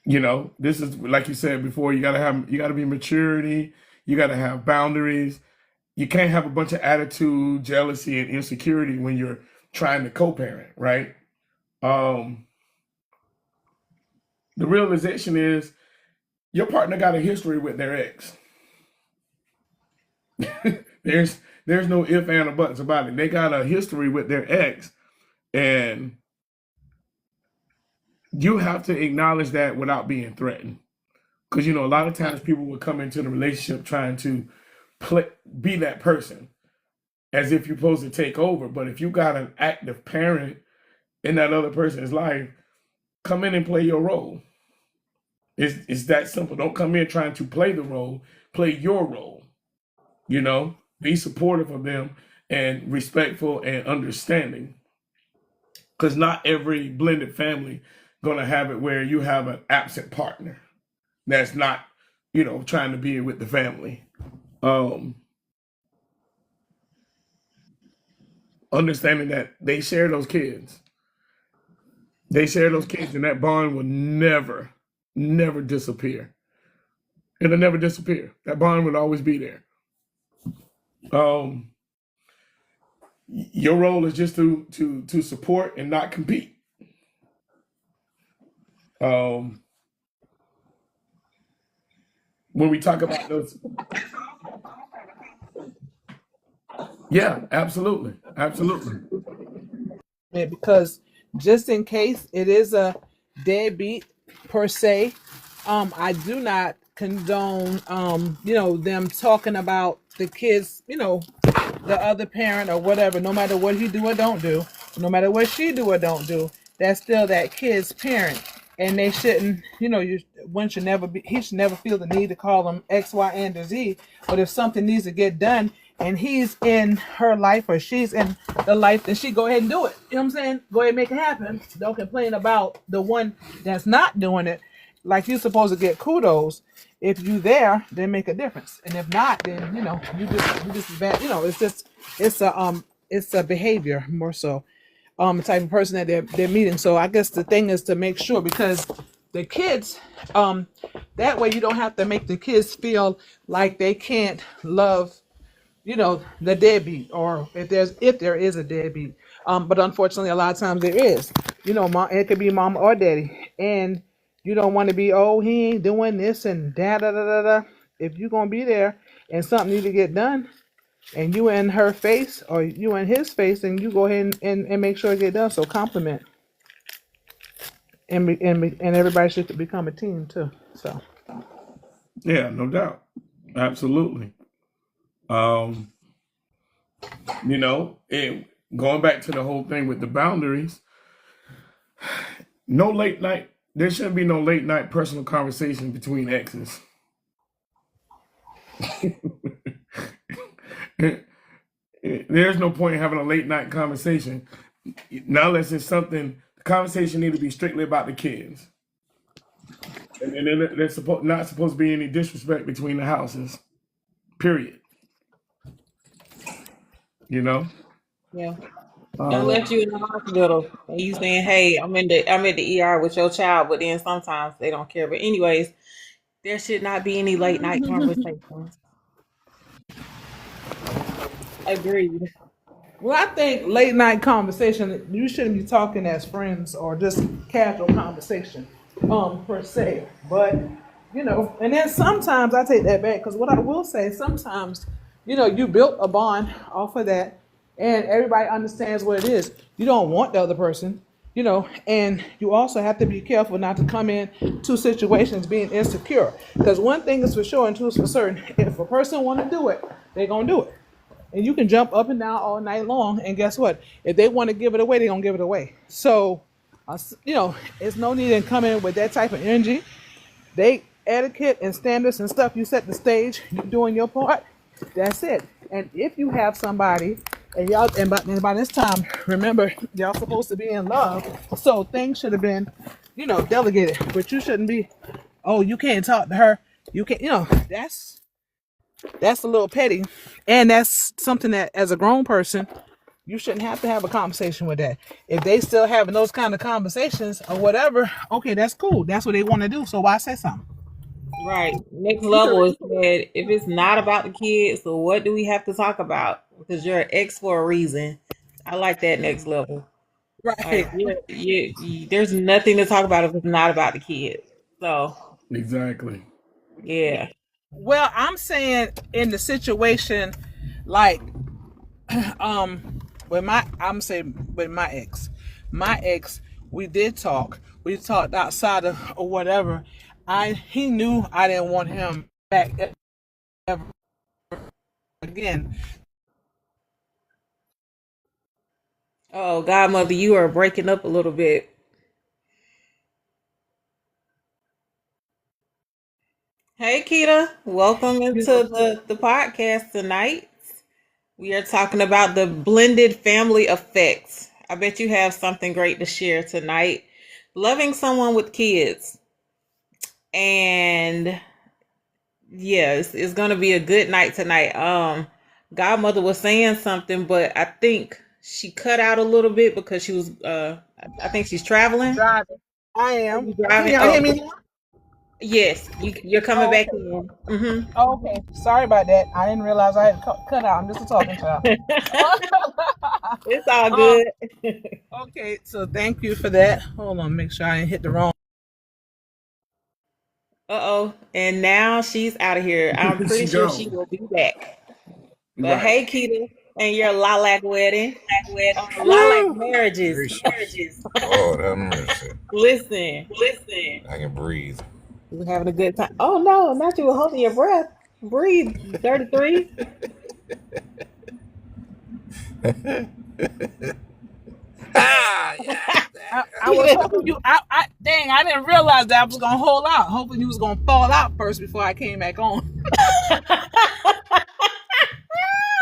You know, this is like you said before, you gotta be maturity, you gotta have boundaries. You can't have a bunch of attitude, jealousy, and insecurity when you're trying to co-parent, right? Um, the realization is your partner got a history with their ex. there's there's no if and or buts about it. They got a history with their ex, and you have to acknowledge that without being threatened. Because you know, a lot of times people will come into the relationship trying to play, be that person as if you're supposed to take over. But if you got an active parent in that other person's life, come in and play your role. It's that simple. Don't come in trying to play the role. Play your role. You know, be supportive of them and respectful and understanding. Because not every blended family gonna have it where you have an absent partner that's not, you know, trying to be with the family. Um, Understanding that they share those kids. They share those kids, and that bond will never, never disappear. It'll never disappear. That bond will always be there. Um, your role is just to support and not compete. Um, when we talk about those, yeah, absolutely, absolutely. Because just in case it is a deadbeat per se, I do not condone them talking about the kids, the other parent or whatever, no matter what he do or don't do, no matter what she do or don't do, that's still that kid's parent. And they shouldn't, one should never be, he should never feel the need to call them X, Y, and or Z. But if something needs to get done and he's in her life or she's in the life, then she go ahead and do it. You know what I'm saying? Go ahead and make it happen. Don't complain about the one that's not doing it. Like you're supposed to get kudos. If you there, then make a difference. And if not, then you just bad. It's a behavior more so, the type of person that they're meeting. So I guess the thing is to make sure because the kids, that way you don't have to make the kids feel like they can't love the deadbeat, or if there is a deadbeat. But unfortunately, a lot of times there is. Mom, it could be mom or daddy, and you don't want to be, oh, he ain't doing this and da da da da da. If you're gonna be there and something need to get done, and you in her face or you in his face, then you go ahead and make sure it get done. So compliment and everybody should become a team too. So Yeah, no doubt, absolutely. Um, and going back to the whole thing with the boundaries, no late night. There shouldn't be no late night personal conversation between exes. There's no point in having a late night conversation. Now, unless it's something, the conversation need to be strictly about the kids. And then there's not supposed to be any disrespect between the houses. Period. You know? Yeah. Um, Unless you in the hospital and you saying, "Hey, I'm in the ER with your child," but then sometimes they don't care. But anyways, there should not be any late night conversations. Agreed. well, I think late night conversation, you shouldn't be talking as friends or just casual conversation, per se. But And then sometimes I take that back because what I will say, sometimes, you built a bond off of that and everybody understands what it is. You don't want the other person, and you also have to be careful not to come in to situations being insecure. Because one thing is for sure and two is for certain. If a person want to do it, they're going to do it. And you can jump up and down all night long. And guess what? If they want to give it away, they're going to give it away. So, it's no need in coming with that type of energy. They etiquette and standards and stuff. You set the stage. You doing your part. That's it. And if you have somebody, and by this time, remember y'all supposed to be in love. So things should have been, delegated. But you shouldn't be. Oh, you can't talk to her. You can't. That's a little petty, and that's something that as a grown person you shouldn't have to have a conversation with that. If they still having those kind of conversations or whatever, okay, that's cool. That's what they want to do. So why say something? Right. Next You could, level is that if it's not about the kids, so what do we have to talk about? Because you're an ex for a reason. I like that next level. right. Like, there's nothing to talk about if it's not about the kids. So, Exactly. yeah. Well, I'm saying in the situation, like, with my ex, we did talk. We talked outside of or whatever. He knew I didn't want him back ever again. Oh, Godmother, you are breaking up a little bit. Hey, Keita. Welcome into the podcast tonight. We are talking about the blended family effects. I bet you have something great to share tonight. Loving someone with kids. And yes, it's gonna be a good night tonight. Godmother was saying something, but I think she cut out a little bit because she was I think she's traveling. Driving. I Are am. you Can driving? y'all hear Oh, me now? yes, you're coming Oh, back okay. in. Mm-hmm. Oh, okay. Sorry about that. I didn't realize I had cut out. I'm just a talking child. It's all uh, good. okay, so thank you for that. Hold on, make sure I didn't hit the wrong. Uh-oh. And now she's out of here. I'm She pretty sure she gone. will be back. But Right. hey, Keita, and your lilac wedding, lilac Woo! marriages. Gracious. Lord have mercy. Listen, I can breathe. we're having a good time. Oh no, not you were holding your breath. Breathe, 33. Yeah. I was hoping you. Dang, I didn't realize that I was gonna hold out. Hoping you was gonna fall out first before I came back on.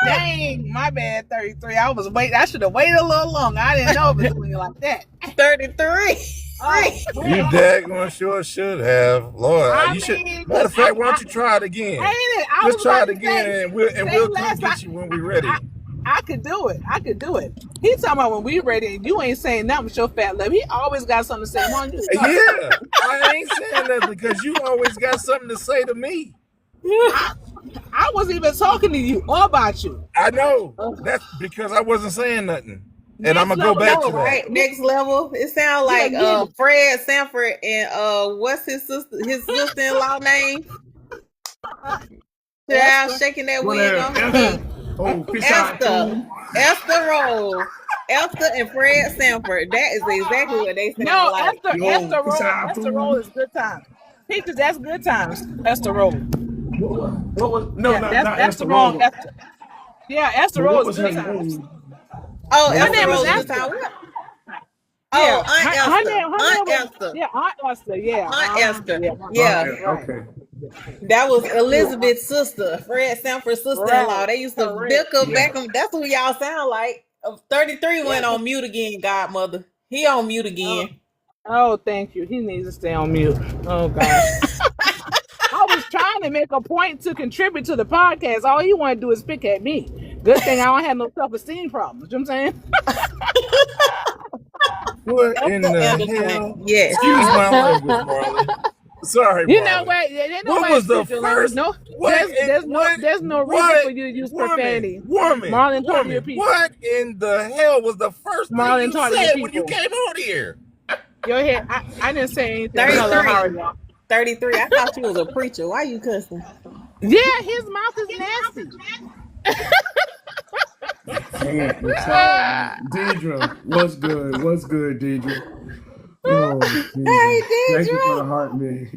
Dang, my bad. 33. I was waiting. I should have waited a little longer. I didn't know it was doing like that. 33. Oh You well. daggone sure should have. Lord, I you should. mean, Matter cause of fact, why don't you try it I again? ain't it. I Just was try about it to again, say. and we'll come Last get you when we're ready. I could do it. I could do it. He talking about when we ready and you ain't saying nothing with your fat lip. He always got something to say. Come on, you start. Yeah, I ain't saying nothing because you always got something to say to me. I wasn't even talking to you or about you. I know. That's because I wasn't saying nothing, and I'm Next gonna go level, I back know, to that. right? Next level. It sounds yeah, like get it. Fred Sanford and what's his sister-in-law name? Child Esther. shaking that What wig on her Esther? head. Oh, fish eye Esther. food. Esther Roll. Esther and Fred Sanford. That is exactly what they sound No, like. Yo, fish eye Esther roll food. is good times. Peaches, that's good times. Esther roll. What was no, Yeah, not that's not Esther Esther roll. Roll. Esther. Yeah, Esther But roll what is was her good times. name? Oh, But Her what Esther name is was Roll is her good name? Esther. time. What? Oh, Yeah, Aunt Esther. her Aunt name was Esther. Aunt Esther. Yeah, Aunt Esther. yeah, Oh, Yeah. yeah, right, okay. That was Elizabeth's sister, Fred Sanford's sister-in-law. right, They used to correct. bicker Yeah. back. That's who y'all sound like. 33 Yeah. went on mute again, Godmother. He on mute Oh, again. oh, thank you. He needs to stay on mute. Oh gosh. I was trying to make a point to contribute to the podcast. All he want to do is pick at me. Good thing I don't have no self-esteem problems. You know what I'm saying? What in Esther the Anderson. hell? Yes. Excuse my language, Marlon. Sorry, You know Marlon. what? Ain't What nobody was the excuse your language. first? No, What? there's no reason What? for you to use Woman, profanity. woman, Marlon, talk to your woman. people. What in the hell was the first thing Marlon, you talk to your said when you people. came on here? Go ahead. I didn't say anything. Hello, how are 33. y'all? 33. I thought you was a preacher. Why you cussing? Yeah, his mouth is nasty. Man, I'm sorry, man. Deidre, what's good? What's good, Deidre? Oh, Hey, Jesus. Thank you for Deidre. the heart, man.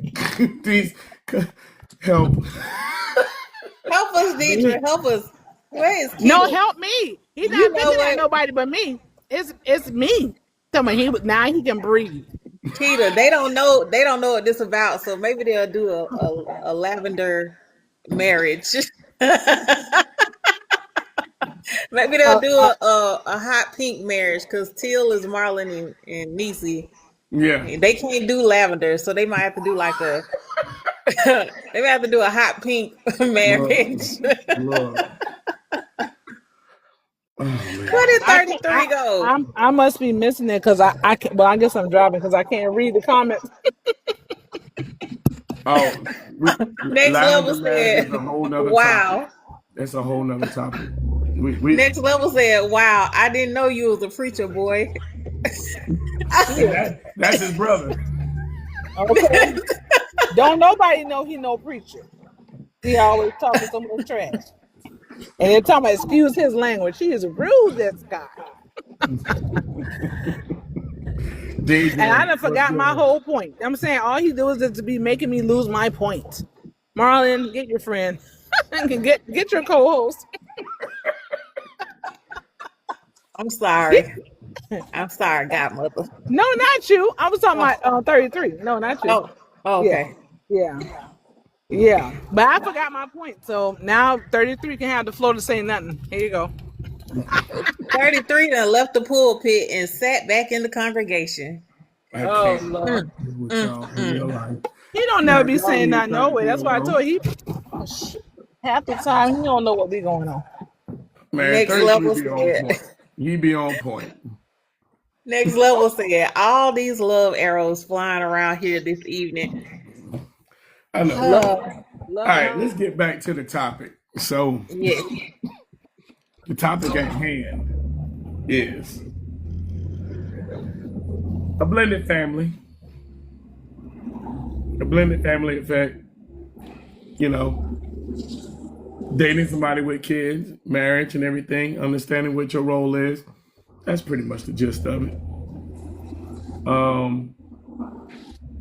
Please help. Help us, Deidre. Help us. Where is No, Keto? help me. He's You not know looking at what, nobody but me. It's me. Tell me now he can breathe. Keto? They don't know. They don't know what this about. So maybe they'll do a lavender marriage. Maybe they'll Uh, do uh, a hot pink marriage because Teal is Marlon and Niecy. Yeah. They can't do lavender, so they might have to do like a they might have to do a hot pink Lord. marriage. Lord. Oh, Where man. did I can't. 33 go? I must be missing it because I can't, well I guess I'm driving because I can't read the comments. Oh, Next level lavender marriage is said, a whole nother topic. "Wow." That's a whole nother topic. We Next level said, "Wow, I didn't know you was a preacher, boy." and Shit. that's his brother. Okay. Don't nobody know he no preacher. He always talking so much trash. And they're talking about excuse his language. He is rude, this guy. And I Deidre, done what's forgot my good? whole point. I'm saying all he do is to be making me lose my point. Marlon, get your friend. get your co-host. I'm Get, sorry. I'm sorry, godmother. no, not you. I was talking Oh, about 33. No, not you. oh, Yeah. okay. Yeah. Yeah. But I forgot my point. So now 33 can have the floor to say nothing. Here you go. 33 done left the pulpit and sat back in the congregation. I Oh can't Lord. with Mm, y'all in real mm. life. He don't never Now, be y'all saying leave nothing no way. 33 That's why I told alone. you half the time he don't know what be going on. Man, Next 33 level be on said, point. He be on point. next level said, all these love arrows flying around here this evening. I know. Love, Oh, All love right, and let's get back to the topic. So, yes. the topic at hand is a blended family, a blended family effect, you know, dating somebody with kids, marriage and everything, understanding what your role is. That's pretty much the gist of it. Um,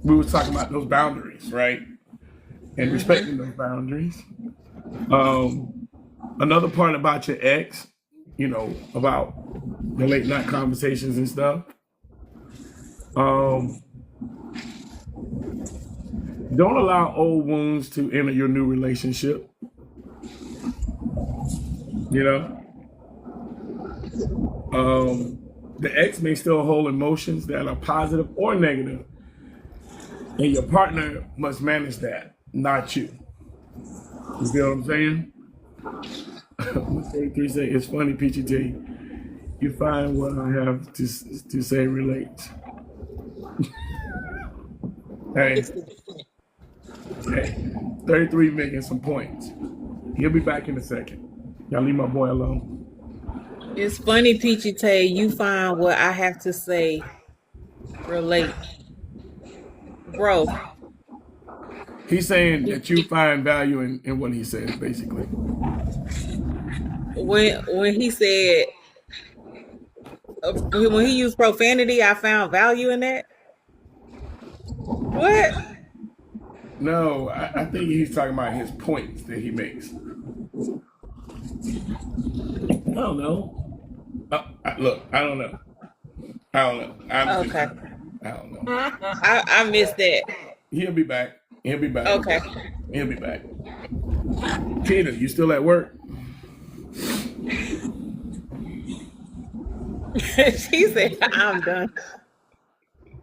we was talking about those boundaries, right? And Mm-hmm. respecting those boundaries. Um, another part about your ex, about the late night conversations and stuff. Um, don't allow old wounds to enter your new relationship. You know, the ex may still hold emotions that are positive or negative, and your partner must manage that, not you. You feel what I'm saying? Miss 83 say, it's funny, Peachy T. You find what I have to say relates. Hey, hey, 33 making some points. He'll be back in a second. Y'all leave my boy alone. It's funny, Peachy Tay, you find what I have to say relate. Bro, He's saying that you find value in what he says, basically. when he said, when he used profanity, I found value in that. What? No, I think he's talking about his points that he makes. I don't know. Look, I don't know. I don't know. I'm just, Okay. I don't know. I missed that. He'll be back. He'll be back. Okay. He'll be back. Tina, you still at work? She said, I'm done.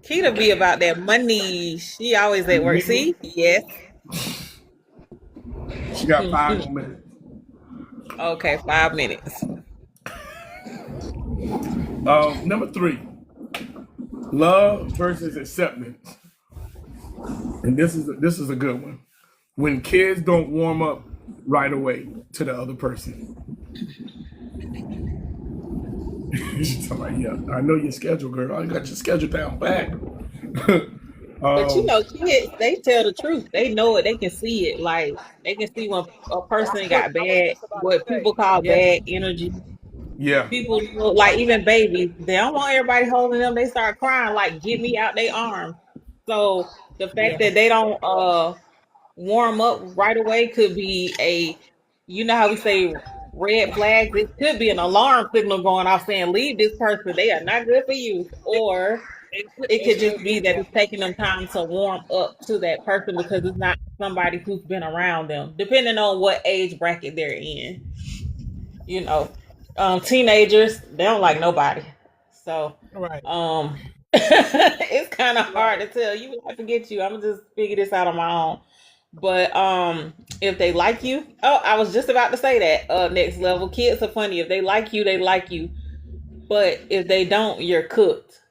Keita be about that money. She always at work. Me? See? Yes. She got 5 more minutes. Okay, 5 minutes. Number 3, love versus acceptance, and this is a good one. When kids don't warm up right away to the other person. She's talking about, yeah, I know your schedule, girl. I got your schedule down back. But you Um, know, kids, they tell the truth. They know it. They can see it. Like they can see when a person got I was bad, just about to what say. people call Yeah. bad energy. yeah, People know, like even babies, they don't want everybody holding them. They start crying, like get me out their arms. So the fact Yeah. that they don't warm up right away could be a, you know how we say red flags. It could be an alarm signal going off saying leave this person. They are not good for you. Or it could just be that it's taking them time to warm up to that person because it's not somebody who's been around them, depending on what age bracket they're in. You know, teenagers, they don't like nobody. So, Right. it's kind of hard Right. to tell. You I forget you. I'm gonna just figure this out on my own. But if they like you, oh, I was just about to say that. Next level, kids are funny. If they like you, they like you. But if they don't, you're cooked.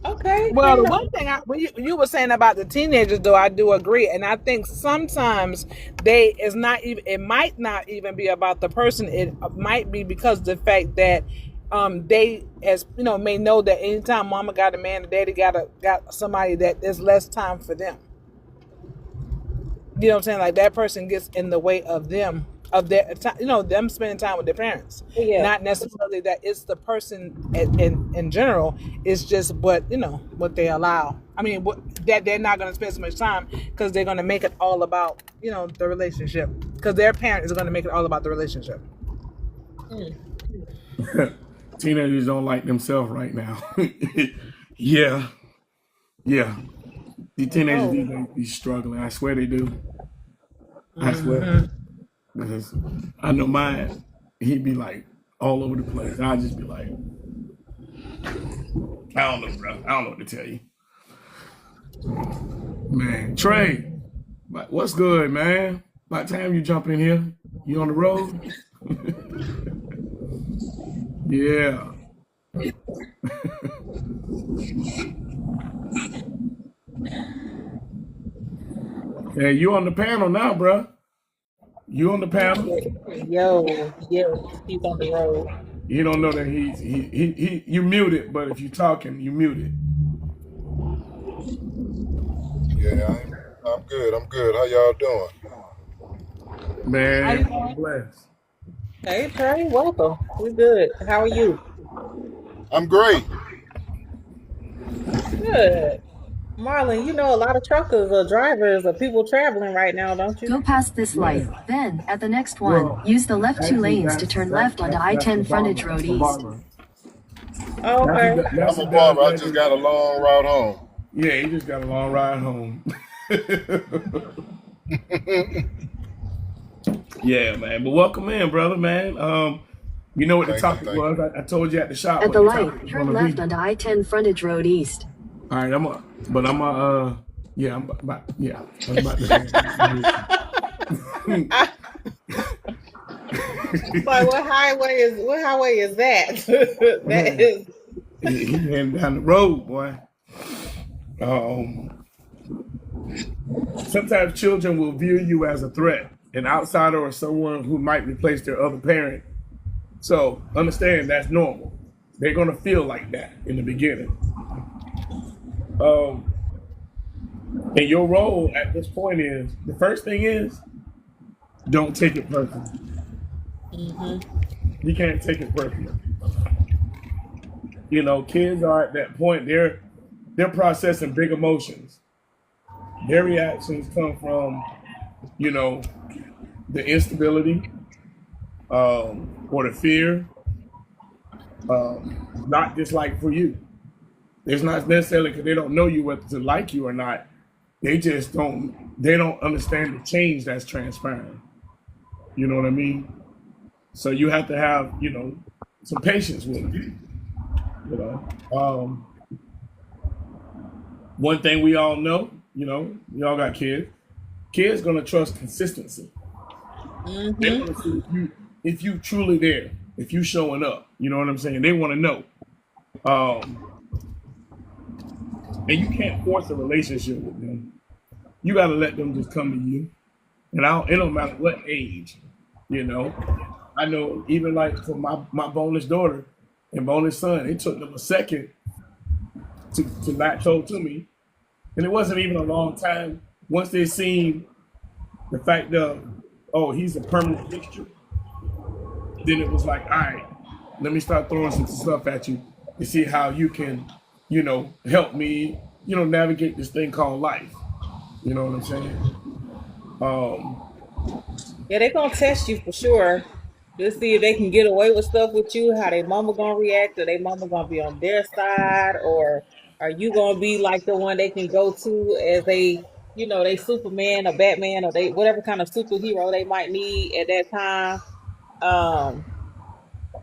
Okay, Well, you the know. one thing when you were saying about the teenagers, though, I do agree, and I think sometimes they is not even. It might not even be about the person. It might be because of the fact that they, as you know, may know that anytime mama got a man, and daddy got somebody that there's less time for them. You know what I'm saying? Like that person gets in the way of them, of their time, them spending time with their parents. Yeah. Not necessarily that it's the person in general. It's just what they allow. I mean, that they're not going to spend so much time because they're going to make it all about the relationship. Because their parent is going to make it all about the relationship. Mm. teenagers don't like themselves right now. Yeah, yeah. The teenagers Oh. these days be struggling. I swear they do. I swear. Mm-hmm. Because I know mine, he'd be like all over the place. I'd just be like, I don't know, bro. I don't know what to tell you. Man, Trey, what's good, man? By the time you jump in here, you on the road? Yeah. Hey, you on the panel now, bro. You on the panel. Yo, yes, he's on the road. You don't know that you muted, but if you talking, you muted. Yeah, I'm good. I'm good. How y'all doing? How you Man, doing? bless. Hey Trey, welcome. We're good. How are you? I'm great. Good. Marlon, you know a lot of truckers or drivers or people traveling right now, don't you? Go past this light. Yeah. Then, at the next one, Well, use the left two actually, lanes to turn left onto that's the I-10 frontage barber. road That's the east. barber. Oh, okay. That's I'm a a barber. I just designated. got a long route home. Yeah, he just got a long ride home. Yeah, man. But welcome in, brother, man. You know what the Thank you. topic Thank was? you. I told you at the shop At what the the topic light, was turn gonna left be. onto I-10 frontage road east. All right, yeah, yeah, I was about to. I, like what highway is that? That Man, is he heading down the road, boy. Um, Sometimes children will view you as a threat, an outsider, or someone who might replace their other parent. So understand that's normal. They're gonna feel like that in the beginning. Um, and your role at this point is the first thing is don't take it personal. hmm You can't take it personal. Kids are at that point. They're processing big emotions. Their reactions come from you know the instability, or the fear, not just like for you. It's not necessarily because they don't know you whether to like you or not. They just don't. They don't understand the change that's transpiring. You know what I mean? So you have to have some patience with them. You know, one thing we all know. We all got kids. Kids gonna trust consistency. They hmm want to see if you truly there, if you showing up. You know what I'm saying? They want to know. Um, and you can't force a relationship with them. You got to let them just come to you. And it don't matter what age. You know, I know even like for my bonus daughter and bonus son, it took them a second to latch hold to me. And it wasn't even a long time. Once they seen the fact of, oh, he's a permanent fixture, then it was like, all right, let me start throwing some stuff at you to see how you can, help me, navigate this thing called life. You know what I'm saying? Um, Yeah, they gonna test you for sure. Just see if they can get away with stuff with you, how their mama gonna react, or their mama gonna be on their side, or are you gonna be like the one they can go to as they Superman or Batman or they whatever kind of superhero they might need at that time. Um,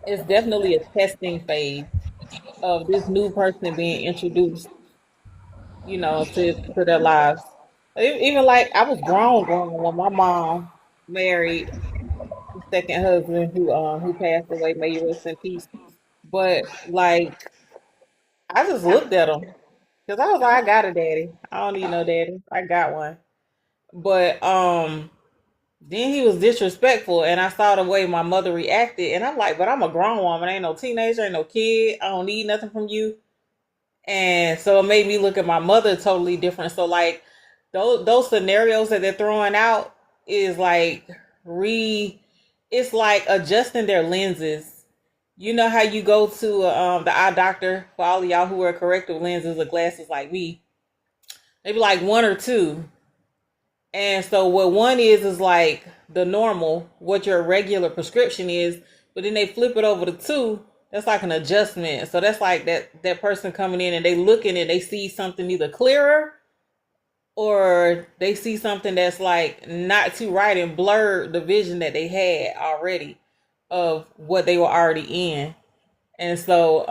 it's definitely a testing phase of this new person being introduced, to their lives. Even like I was grown when my mom married second husband who passed away, may you rest in peace. But like I just looked at him because I was like, I got a daddy. I don't need no daddy. I got one. But then he was disrespectful and I saw the way my mother reacted and I'm like, but I'm a grown woman, I ain't no teenager, ain't no kid. I don't need nothing from you. And so it made me look at my mother totally different. So like those scenarios that they're throwing out is like re it's like adjusting their lenses. You know how you go to the eye doctor for all of y'all who wear corrective lenses or glasses like me. Maybe like one or two. And so what one is like the normal, what your regular prescription is, but then they flip it over to two. That's like an adjustment. So that's like that person coming in and they looking and they see something either clearer or they see something that's like not too right and blur the vision that they had already of what they were already in. And so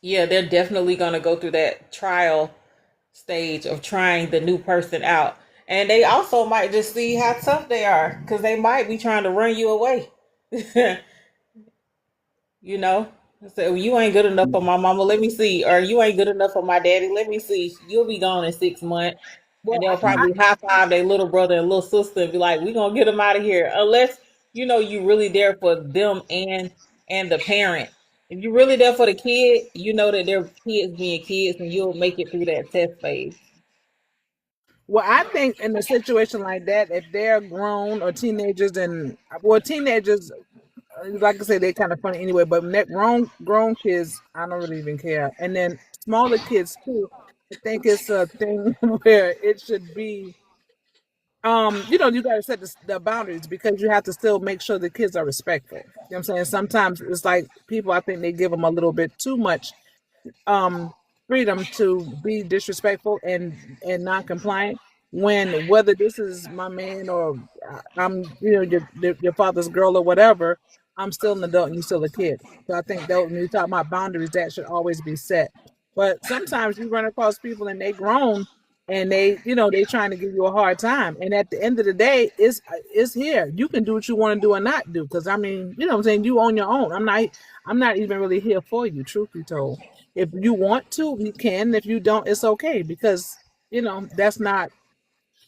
yeah, they're definitely gonna go through that trial stage of trying the new person out. And they also might just see how tough they are because they might be trying to run you away. you know, so you ain't good enough for my mama. Let me see. Or you ain't good enough for my daddy. Let me see. You'll be gone in 6 months. And Well, they'll I probably high five their little brother and little sister and be like, "We gonna get them out of here." Unless you really there for them and the parent. If you're really there for the kid, you know that they're kids being kids, and you'll make it through that test phase. well, I think in a situation like that, if they're grown or teenagers, and well, teenagers, like I say, they're kind of funny anyway. But grown kids, I don't really even care. And then smaller kids too. I think it's a thing where it should be. You got to set the boundaries because you have to still make sure the kids are respectful. You know what I'm saying? Sometimes it's like people, I think they give them a little bit too much um freedom to be disrespectful and non-compliant when whether this is my man or I'm your father's girl or whatever. I'm still an adult and you're still a kid. So I think that when you talk about boundaries, that should always be set. But sometimes you run across people and they grown and they trying to give you a hard time, and at the end of the day it's here. You can do what you want to do or not do, because I mean, what I'm saying, you own your own. I'm not even really here for you, truth be told. If you want to, you can. If you don't, it's okay, because that's not,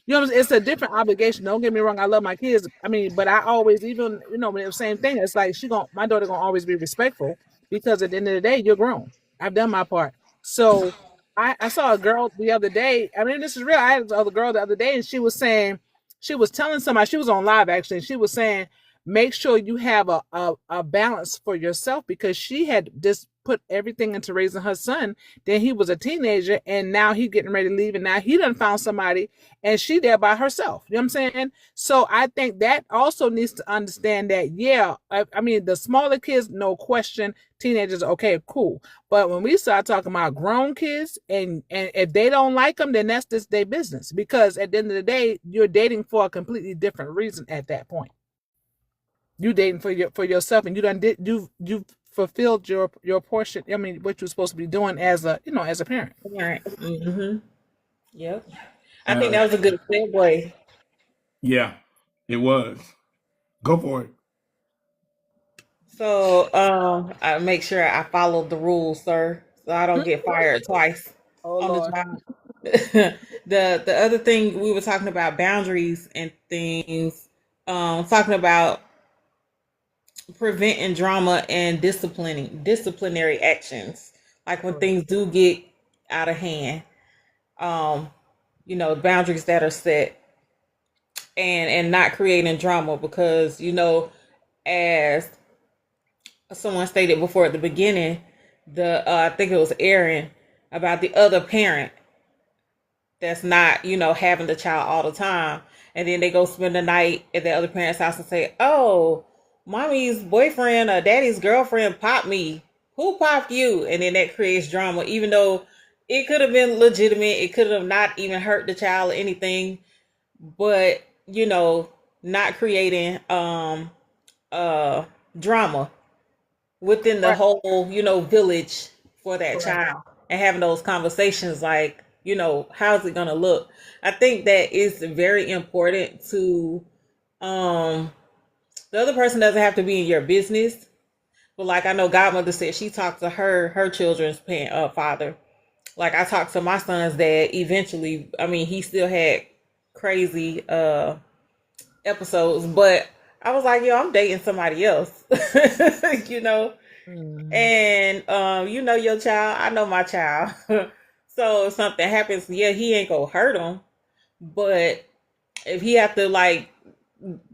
it's a different obligation. Don't get me wrong. I love my kids. I mean, but I always, even, when the same thing, it's like my daughter gonna always be respectful, because at the end of the day, you're grown. I've done my part. So I saw a girl the other day. I mean, this is real. I had a girl the other day, and she was telling somebody, she was on live actually, and she was saying, make sure you have a balance for yourself, because she had just put everything into raising her son. Then he was a teenager, and now he getting ready to leave, and now he done found somebody, and she there by herself. You know what I'm saying? So I think that also needs to understand that, yeah, I mean, the smaller kids, no question, teenagers, okay, cool. But when we start talking about grown kids, and if they don't like them, then that's just their business. Because at the end of the day, you're dating for a completely different reason at that point. You dating for yourself, and you've fulfilled your portion. I mean, what you're supposed to be doing as a parent. Right. Yep. I think uh, that was a good segue. yeah, it was. Go for it. So, I make sure I follow the rules, sir, so I don't get fired twice Oh on the Lord. job. The other thing we were talking about boundaries and things, talking about preventing drama and disciplинary actions, like when things do get out of hand. Um, boundaries that are set, and not creating drama, because as someone stated before at the beginning, the I think it was Aaron, about the other parent that's not, having the child all the time. And then they go spend the night at the other parent's house and say, oh, mommy's boyfriend or daddy's girlfriend popped me. Who popped you? And then that creates drama, even though it could have been legitimate. It could have not even hurt the child or anything. But, not creating drama within the Right. whole, village for that child, and having those conversations like, how's it gonna look? I think that is very important to the other person doesn't have to be in your business. But like I know Godmother said she talked to her children's father. Like I talked to my son's dad eventually. I mean, he still had crazy episodes, but I was like, yo, I'm dating somebody else. you know Mhm. and your child, I know my child. So if something happens, yeah, he ain't gonna hurt him, but if he have to like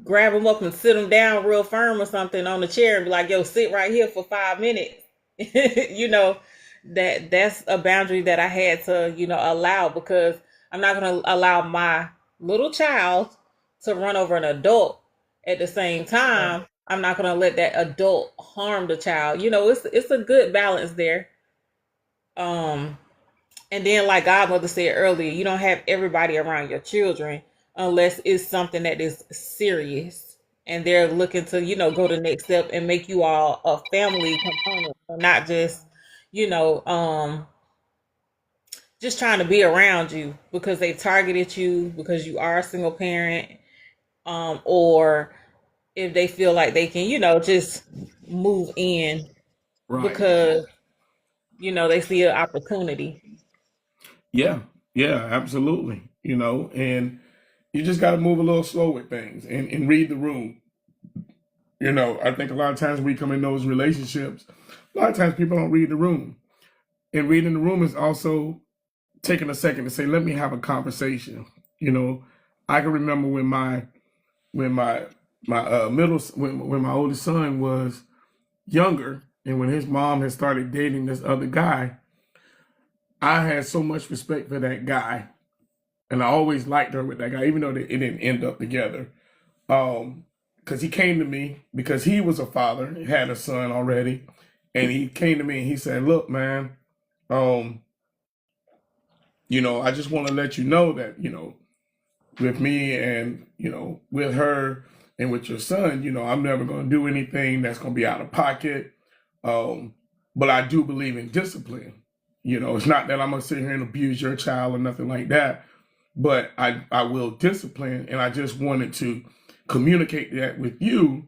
grab him up and sit him down real firm or something on the chair and be like, yo, sit right here for 5 minutes, you know that's a boundary that I had to allow, because I'm not going to allow my little child to run over an adult. At the same Right. time, I'm not going to let that adult harm the child. It's a good balance there. um and then, like Godmother said earlier, you don't have everybody around your children unless it's something that is serious and they're looking to, go the next step and make you all a family component, and not just, you know, just trying to be around you because they targeted you because you are a single parent, or if they feel like they can, just move in Right. because, they see an opportunity. Yeah. Yeah, absolutely. And you just got to move a little slow with things and read the room. I think a lot of times we come in those relationships, a lot of times people don't read the room. And reading the room is also taking a second to say, let me have a conversation. You know, I can remember when my oldest son was younger, and when his mom had started dating this other guy, I had so much respect for that guy, and I always liked her with that guy, even though it didn't end up together. Because he came to me because he was a father, had a son already, and he came to me and he said, "Look, man, um, I just want to let you know that with me and with her and with your son, I'm never going to do anything that's going to be out of pocket. Um, but I do believe in discipline. It's not that I'm going to sit here and abuse your child or nothing like that, but I will discipline. And I just wanted to communicate that with you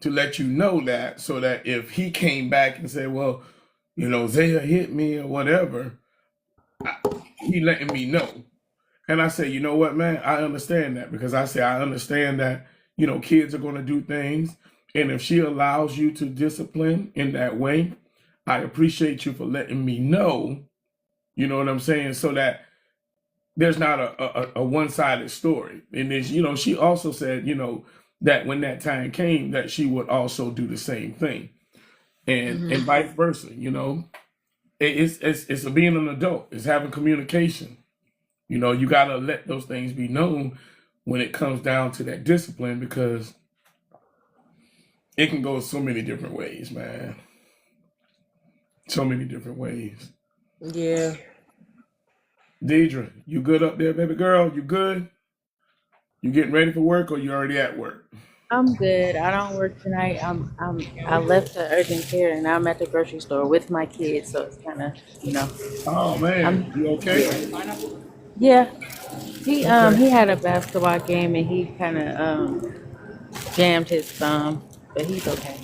to let you know that, so that if he came back and said, well, Zaya hit me or whatever, he letting me know." And I say, you know what, man, I understand that, because I understand that, kids are going to do things. And if she allows you to discipline in that way, I appreciate you for letting me know, you know what I'm saying? So that there's not a one-sided story. And there's, she also said, that when that time came, that she would also do the same thing, and Hmm. vice versa. It's being an adult. It's having communication. You got to let those things be known when it comes down to that discipline, because it can go so many different ways, man. So many different ways. Yeah. Deidre, you good up there, baby girl? You good? You getting ready for work, or you already at work? I'm good. I don't work tonight. I left the urgent care and I'm at the grocery store with my kids, so it's kind of, you know, Oh man, I'm you okay? yeah. Yeah. Okay. He had a basketball game and he kind of jammed his thumb, but he's okay.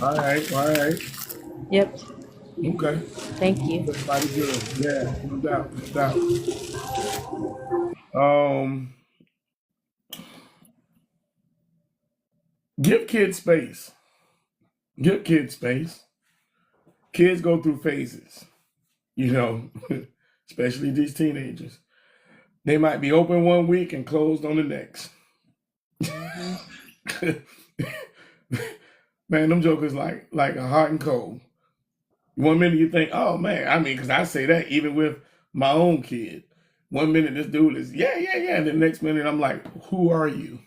All right. All right. Yep. Okay. Thank Hope you. everybody good. Yeah, no doubt, no doubt. Um, give kids space. Give kids space. Kids go through phases. you know, especially these teenagers. They might be open one week and closed on the next. Mm-hmm. Man, them jokers like a hot and cold. One minute you think, oh man, I mean, because I say that even with my own kid. One minute this dude is, yeah, yeah, yeah. And the next minute I'm like, who are you?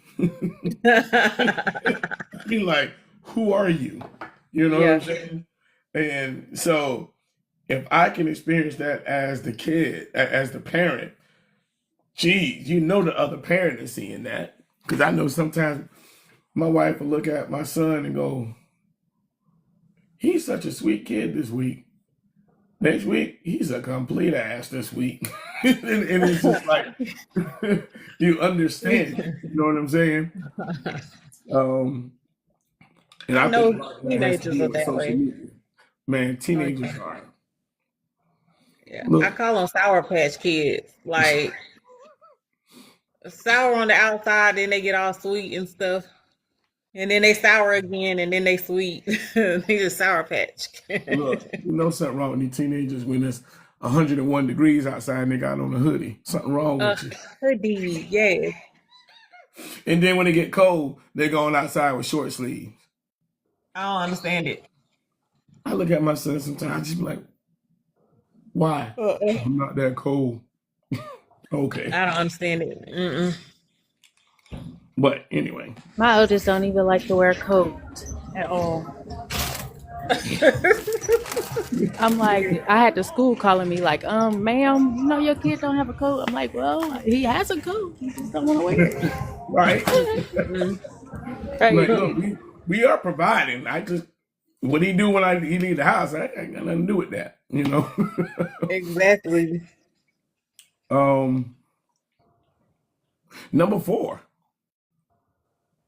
Be like, who are you? You know what I'm Yeah. saying? And so if I can experience that as the kid, as the parent, geez, you know the other parent is seeing that. Because I know sometimes my wife will look at my son and go, he's such a sweet kid this week. Next week, he's a complete ass this week. and it's just like, you understand it. You know what I'm saying? Um, and I I think a know lot of that has to teenagers do are with that social way. media. Man, teenagers Okay. are. Yeah. I Look, call them Sour Patch Kids. Like sour on the outside, then they get all sweet and stuff. And then they sour again, and then they sweet. They just Sour Patch. look, you know something wrong with these teenagers when it's 101 degrees outside and they got on a hoodie. Something wrong uh, with you. hoodie, yes. And then when it get cold, they're going outside with short sleeves. I don't understand it. I look at my son sometimes, I just be like, why? Uh-uh. I'm not that cold. Okay. I don't understand it. Mm-mm. But anyway, My oldest don't even like to wear coats at all. I'm like, I had the school calling me like, ma'am, you know your kid don't have a coat. I'm like, well, he has a coat. He just don't want to wear right? Mm-mm. Like, it. look, we are providing. I just what he do when he leave the house, I ain't got nothing to do with that, you know. Exactly. um, Number 4,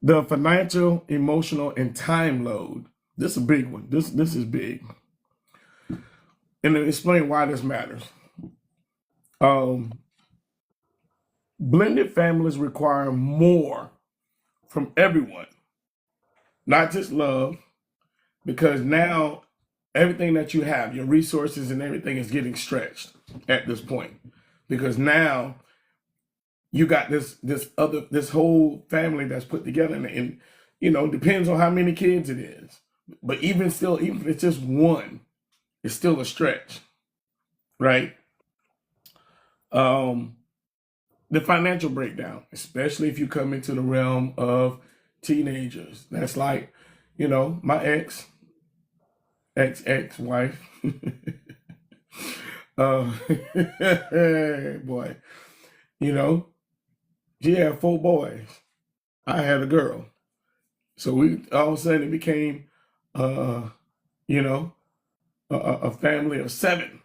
the financial, emotional, and time load. This is a big one. This is big, and to explain why this matters. Um, Blended families require more from everyone, not just love, because now everything that you have, your resources and everything is getting stretched at this point. Because now you got this whole family that's put together and you know, depends on how many kids it is. But even still, even if it's just one, it's still a stretch, right? Um, the financial breakdown, especially if you come into the realm of teenagers. That's like, you know, my ex-wife. Boy, you know, she had 4 boys. I had a girl. So we all of a sudden it became, you know, a family of 7.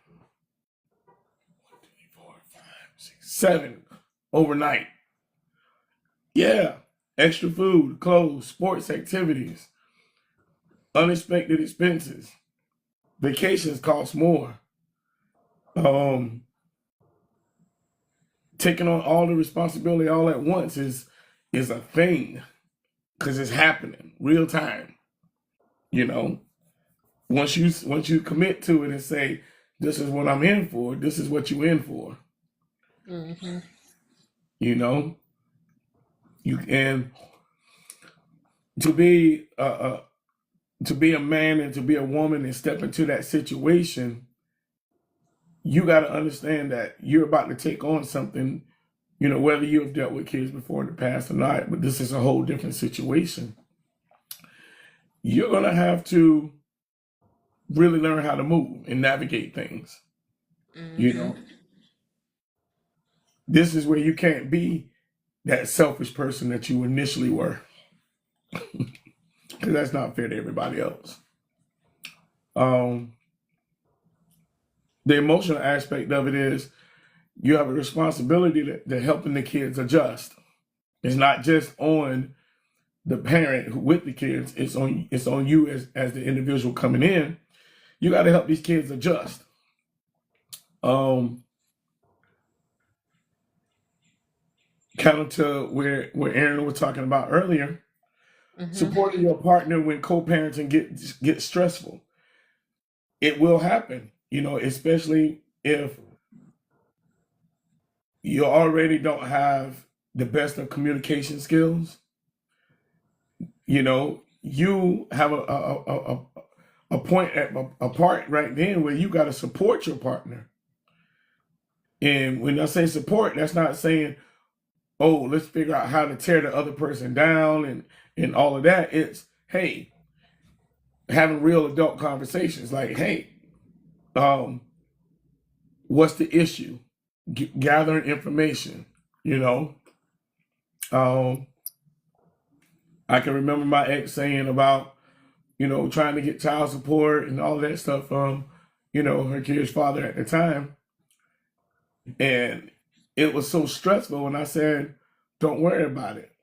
4, 5, 6, 7 overnight. Yeah, extra food, clothes, sports activities, unexpected expenses. Vacations cost more. Taking on all the responsibility all at once is a thing because it's happening real time. You know, once you commit to it and say, "This is what I'm in for. This is what you in for." Mm-hmm. You know, you and to be a man and to be a woman and step into that situation, you got to understand that you're about to take on something. You know, whether you have dealt with kids before in the past or not, but this is a whole different situation. You're gonna have to really learn how to move and navigate things. You Mm-hmm. know, this is where you can't be that selfish person that you initially were, because that's not fair to everybody else. Um, the emotional aspect of it is you have a responsibility to helping the kids adjust. It's not just on the parent with the kids. It's on you as the individual coming in. You got to help these kids adjust. Um, Kind of to where Aaron was talking about earlier, Mm-hmm. supporting your partner when co-parenting get stressful. It will happen, you know, especially if you already don't have the best of communication skills, you have a point at a part right then where you got to support your partner. And when I say support, that's not saying, oh, let's figure out how to tear the other person down and all of that. It's, hey, having real adult conversations like, hey, what's the issue? Gathering information, you know. I can remember my ex saying about, trying to get child support and all that stuff from, her kid's father at the time. And it was so stressful. And I said, don't worry about it.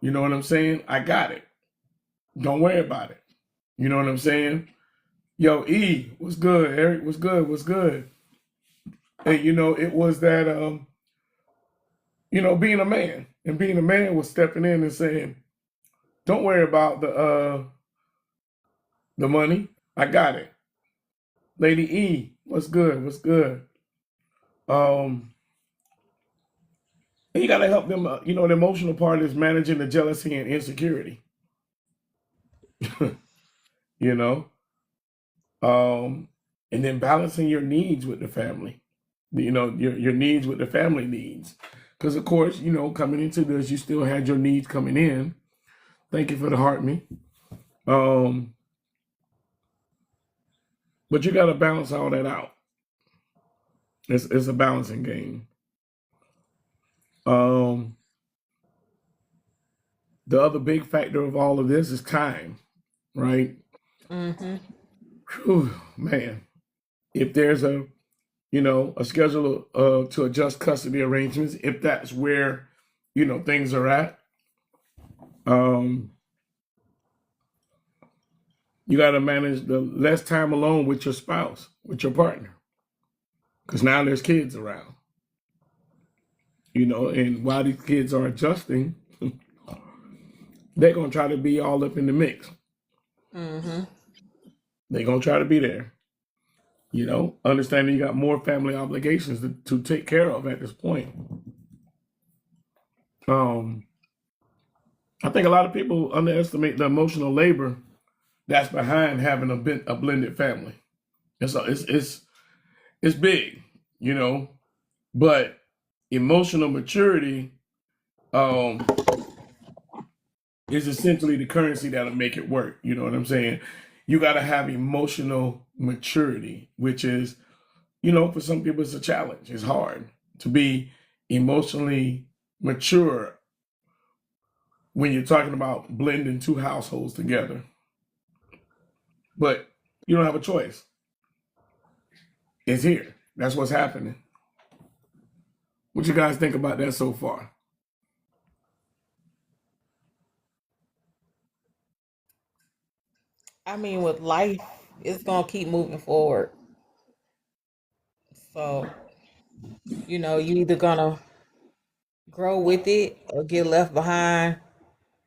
You know what I'm saying? I got it. Don't worry about it. You know what I'm saying? Yo, E, what's good? Eric, what's good? What's good? And, it was that, being a man. And being a man was stepping in and saying, don't worry about the money. I got it. Lady E, what's good? What's good? And you got to help them. The emotional part is managing the jealousy and insecurity. you know, and then balancing your needs with the family. Your needs with the family needs, because of course, coming into this, you still had your needs coming in. Thank you for the heart me. But you got to balance all that out. It's a balancing game. The other big factor of all of this is time, right? Mm-hmm. Whew, man, if there's a schedule to adjust custody arrangements, if that's where things are at, you got to manage the less time alone with your spouse, with your partner, because now there's kids around. And while these kids are adjusting, they're gonna try to be all up in the mix. Mm-hmm. They're gonna try to be there. Understanding you got more family obligations to take care of at this point. I think a lot of people underestimate the emotional labor that's behind having a blended family. It's big, but emotional maturity is essentially the currency that'll make it work. You know what I'm saying? You got to have emotional maturity, which is, for some people it's a challenge. It's hard to be emotionally mature when you're talking about blending two households together. But you don't have a choice. It's here. That's what's happening. What you guys think about that so far? I mean, with life, it's gonna keep moving forward. So, you either gonna grow with it or get left behind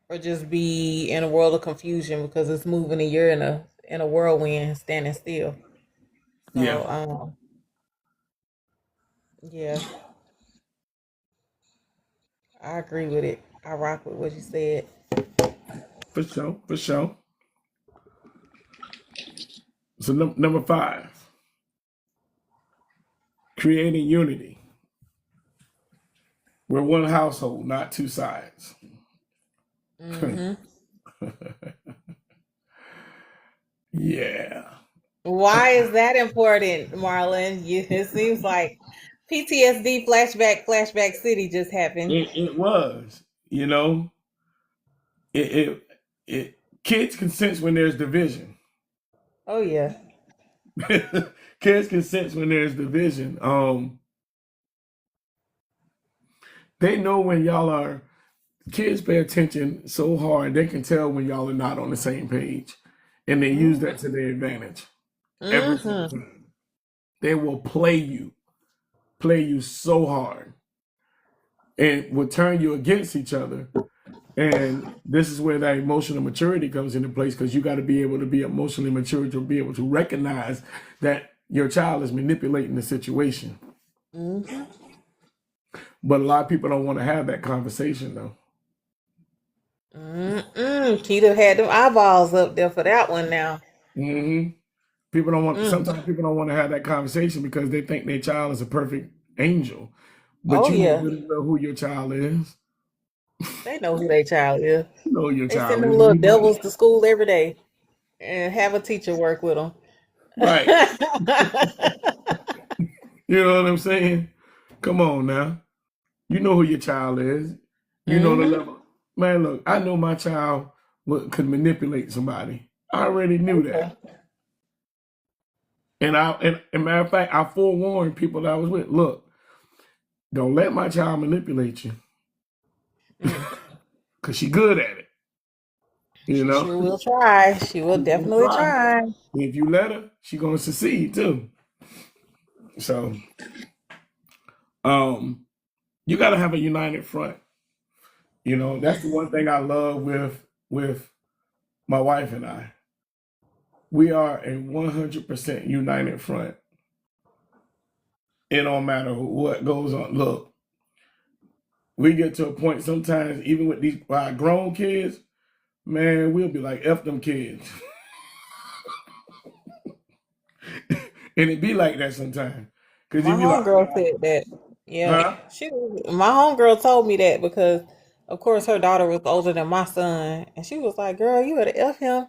or just be in a world of confusion because it's moving and you're in a whirlwind standing still. Yeah, So, yeah, I agree with it. I rock with what you said. for sure, for sure. So number 5, creating unity. We're one household, not two sides. Mm-hmm. Yeah. Why is that important, Marlon? It seems like PTSD flashback city just happened. It was, it, kids can sense when there's division. Oh yeah. Kids can sense when there's division. They know when y'all are, kids pay attention so hard, they can tell when y'all are not on the same page. And they use that to their advantage. Every single Mm-hmm. time. They will play you so hard. And will turn you against each other. And this is where that emotional maturity comes into place, because you got to be able to be emotionally mature to be able to recognize that your child is manipulating the situation. Mm-hmm. But a lot of people don't want to have that conversation though. Mm-mm. She'd have had them eyeballs up there for that one now. Hmm. People don't want. Mm. Sometimes people don't want to have that conversation because they think their child is a perfect angel, but Oh you know yeah, really well who your child is. they know who their child is. You know who your They send child them is. little devils to school every day and have a teacher work with them. Right. You know what I'm saying? Come on now. You know who your child is. You know the Hmm. level. Man, look, I know my child could manipulate somebody. I already knew that. And matter of fact, I forewarned people that I was with. Look, don't let my child manipulate you, Mm. cause she good at it. You She know, sure will try. She will she's gonna definitely try. try. If you let her, she gonna succeed too. So, um, you gotta have a united front. You know, that's the one thing I love with my wife and I. We are a 100% united front. It don't matter what goes on. Look, we get to a point sometimes, even with these our grown kids, man, we'll be like, F them kids. And it be like that sometimes. Cause My you be like, homegirl said that. Yeah, huh? my homegirl told me that because, of course, her daughter was older than my son, and she was like, "Girl, you better f him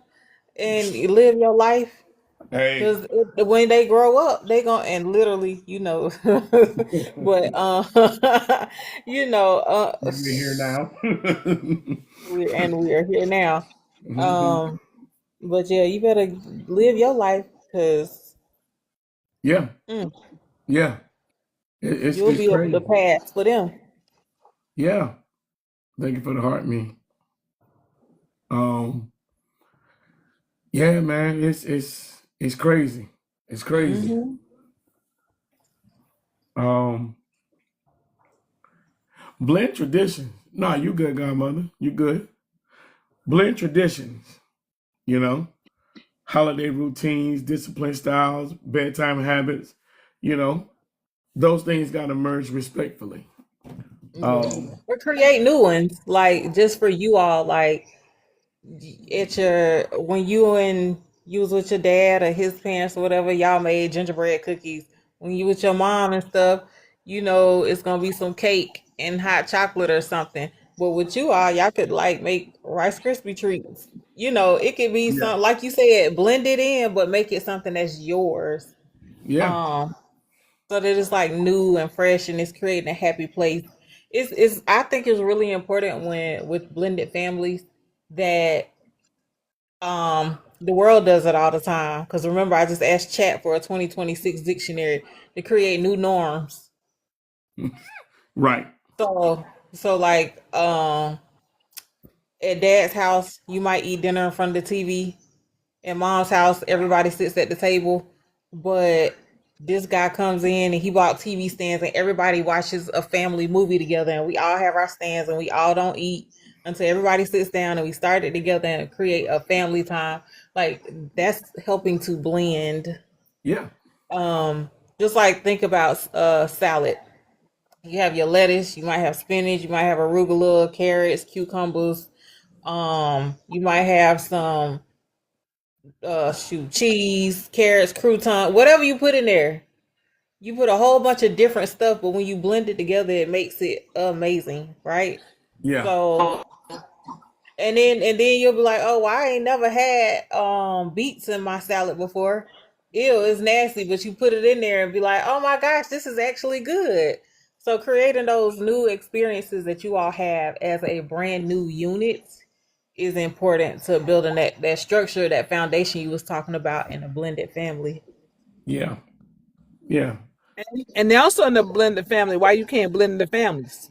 and live your life, Hey, because when they grow up, they gonna and literally, but you know, we're here now. we are here now. Um, but yeah, you better live your life because Yeah, mm, yeah. you'll It's be able to crazy. pass for them. Yeah. Thank you for the heart me. Um, yeah, man, it's crazy. It's crazy. Hmm. Um, blend traditions. Nah, you good, godmother. You good. Blend traditions, you know, holiday routines, discipline styles, bedtime habits, you know, those things got to merge respectfully. Yeah. Um, Or create new ones, like just for you all, like at your when you was with your dad or his parents or whatever, y'all made gingerbread cookies. When you with your mom and stuff, it's gonna be some cake and hot chocolate or something. But with you all, y'all could like make Rice Krispie treats. It could be yeah, something like you said, blend it in, but make it something that's yours. yeah, Um, so that it's like new and fresh and it's creating a happy place. It's I think it's really important when with blended families that the world does it all the time. Because remember, I just asked Chat for a 2026 dictionary to create new norms. right. So like at dad's house, you might eat dinner in front of the TV. At mom's house, everybody sits at the table, but this guy comes in and he bought TV stands and everybody watches a family movie together and we all have our stands and we all don't eat until everybody sits down and we start it together and create a family time. Like that's helping to blend. Yeah, Um, just like think about salad. You have your lettuce, you might have spinach, you might have arugula, carrots, cucumbers. You might have some cheese, carrots, crouton, whatever you put in there. You put a whole bunch of different stuff, but when you blend it together, it makes it amazing, right? yeah, So and then you'll be like, oh, well, I ain't never had beets in my salad before. Ew, it's nasty, but you put it in there and be like, oh my gosh, this is actually good. So creating those new experiences that you all have as a brand new unit is important to building that structure, that foundation you was talking about in a blended family. yeah, yeah, And they also in the blended family. Why you can't blend the families?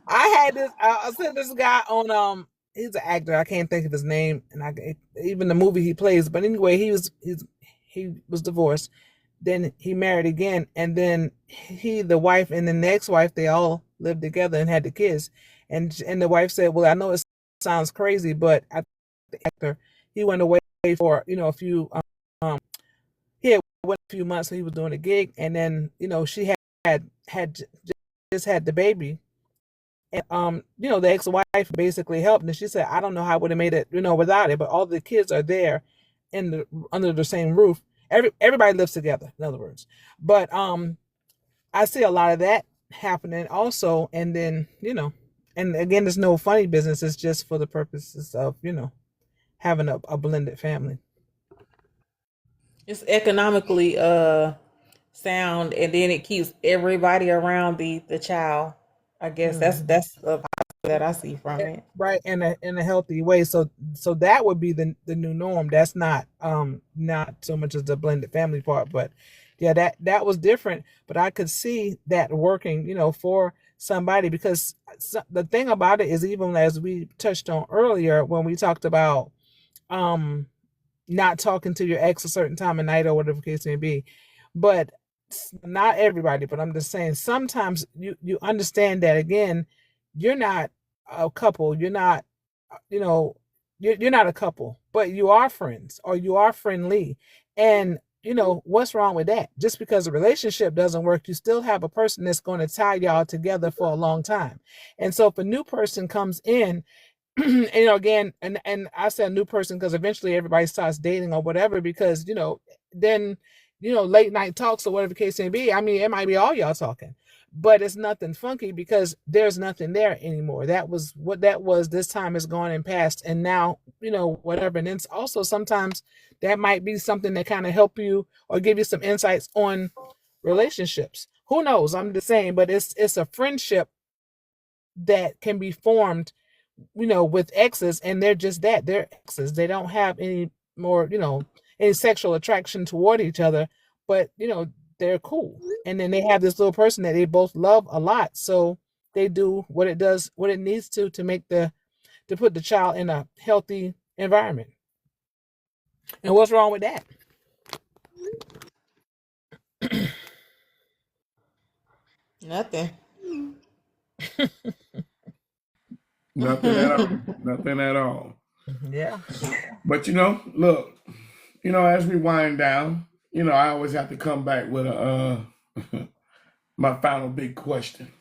I had this. I sent this guy on. He's an actor. I can't think of his name, and even the movie he plays. But anyway, he was divorced. Then he married again, and then the wife, and then the ex-wife, they all lived together and had the kids. And the wife said, "Well, I know it sounds crazy, but I the actor he went away for a few few months when he was doing a gig, and then she had just had the baby, and the ex-wife basically helped, and she said, I don't know how I would have made it without it, but all the kids are there under the same roof. Everybody lives together, in other words. But I see a lot of that happening also, and then and again, there's no funny business. It's just for the purposes of having a blended family. It's economically sound, and then it keeps everybody around the child. I guess that's a positive that I see from it. Right, in a healthy way. So that would be the new norm. That's not so much as the blended family part, but yeah, that was different. But I could see that working, for somebody, because the thing about it is, even as we touched on earlier when we talked about not talking to your ex a certain time of night or whatever the case may be, but not everybody. But I'm just saying, sometimes you understand that, again, you're not a couple. You're not, you know, you're not a couple, but you are friends or you are friendly. And what's wrong with that? Just because a relationship doesn't work, you still have a person that's going to tie y'all together for a long time. And so if a new person comes in, and, again, and I say a new person because eventually everybody starts dating or whatever, because then late night talks or whatever the case may be. I mean, it might be all y'all talking, but it's nothing funky because there's nothing there anymore. That was what that was. This time is gone and past, and now whatever. And then also sometimes that might be something that kind of help you or give you some insights on relationships. Who knows? I'm just saying, but it's a friendship that can be formed with exes, and they're just that, they're exes. They don't have any more, any sexual attraction toward each other, but they're cool. And then they have this little person that they both love a lot. So they do what it needs to put the child in a healthy environment. And what's wrong with that? Nothing. Nothing at all. Nothing at all. Yeah. But look, as we wind down, I always have to come back with a my final big question.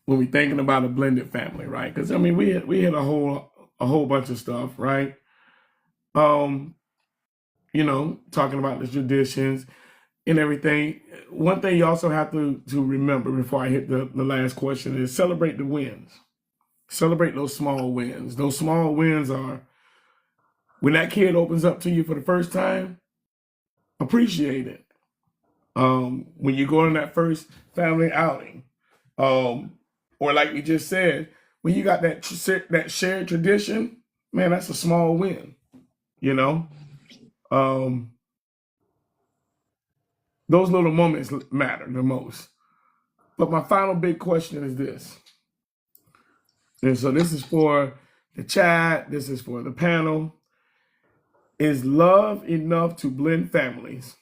When we thinking about a blended family, right? Because I mean, we had a whole bunch of stuff, right? Talking about the traditions and everything. One thing you also have to remember before I hit the last question is celebrate the wins. Celebrate those small wins. Those small wins are when that kid opens up to you for the first time, appreciate it. When you go on that first family outing, or like we just said, when you got that shared tradition, man, that's a small win. Those little moments matter the most. But my final big question is this. And so this is for the chat. This is for the panel. Is love enough to blend families?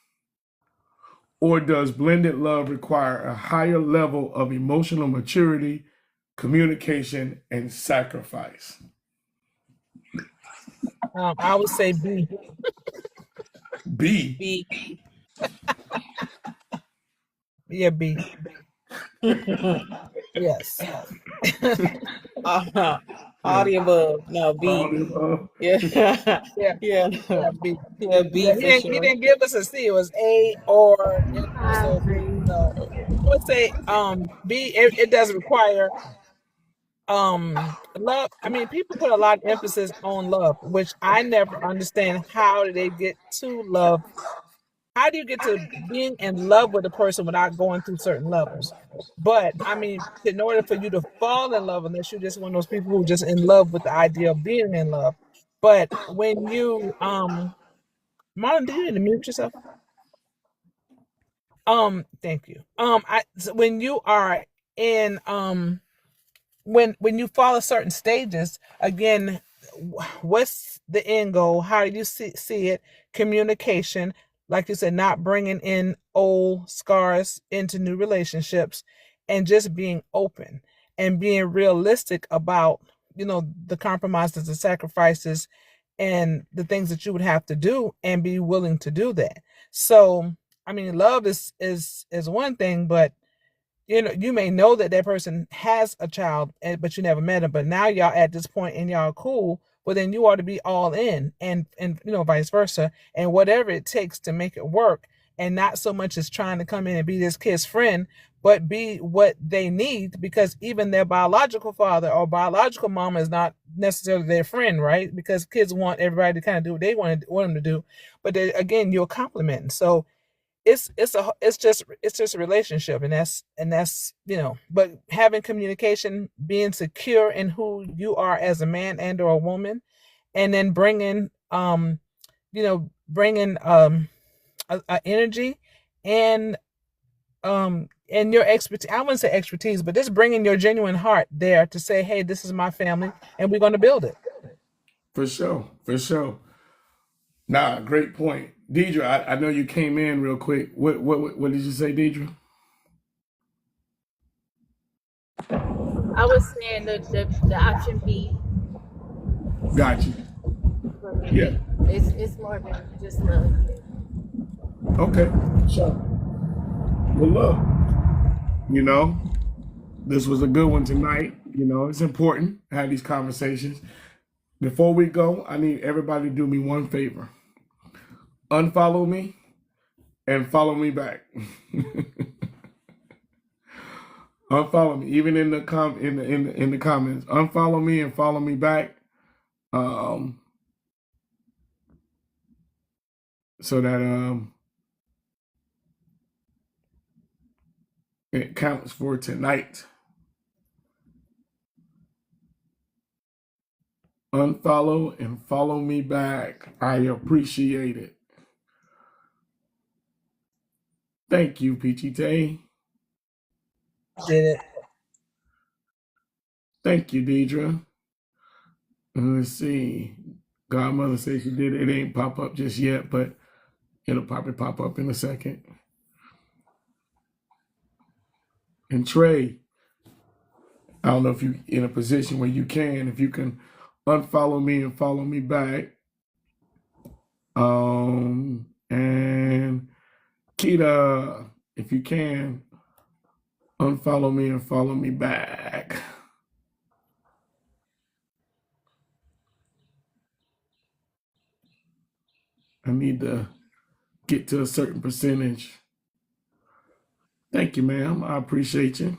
Or does blended love require a higher level of emotional maturity, communication, and sacrifice? I would say B. B. B. Yeah, B. Yes. All the above. No, B. Yeah. Yeah. Yeah. Yeah, B. Yeah, B Yeah, for he sure. didn't give us a C. It was A or I so B. agree. So I would say B. It does require love. I mean, people put a lot of emphasis on love, which I never understand. How do they get to love? How do you get to being in love with a person without going through certain levels? But I mean, in order for you to fall in love, unless you're just one of those people who are just in love with the idea of being in love. But when you Marlon, do you need to mute yourself? Thank you. When you are in when you follow certain stages, again, what's the end goal? How do you see it? Communication, like you said, not bringing in old scars into new relationships, and just being open and being realistic about the compromises and sacrifices, and the things that you would have to do and be willing to do that. So, I mean, love is one thing, but you may know that that person has a child, but you never met him. But now y'all at this point and y'all are cool. Well, then you ought to be all in, and vice versa, and whatever it takes to make it work, and not so much as trying to come in and be this kid's friend, but be what they need, because even their biological father or biological mom is not necessarily their friend, right? Because kids want everybody to kind of do what they want them to do, but again, you're complimenting. So it's just a relationship, and that's but having communication, being secure in who you are as a man and or a woman, and then bringing a energy and your expertise. I wouldn't say expertise, but just bringing your genuine heart there to say, hey, this is my family and we're going to build it. For sure. For sure. Nah, great point. Deidre, I know you came in real quick. What did you say, Deidre? I was saying the option B Got you. for me. Yeah. It's more than just love. Okay. So, well, look, this was a good one tonight. It's important to have these conversations. Before we go, I need everybody to do me one favor. Unfollow me and follow me back. Unfollow me, even in the in the comments. Unfollow me and follow me back, so that it counts for tonight. Unfollow and follow me back. I appreciate it. Thank you, Peachy Tay. Did it. Thank you, Deidre. Let's see. Godmother says she did it. It ain't pop up just yet, but it'll probably pop up in a second. And Trey, I don't know if you're in a position where you can, if you can unfollow me and follow me back. And Keita, if you can, unfollow me and follow me back. I need to get to a certain percentage. Thank you, ma'am. I appreciate you.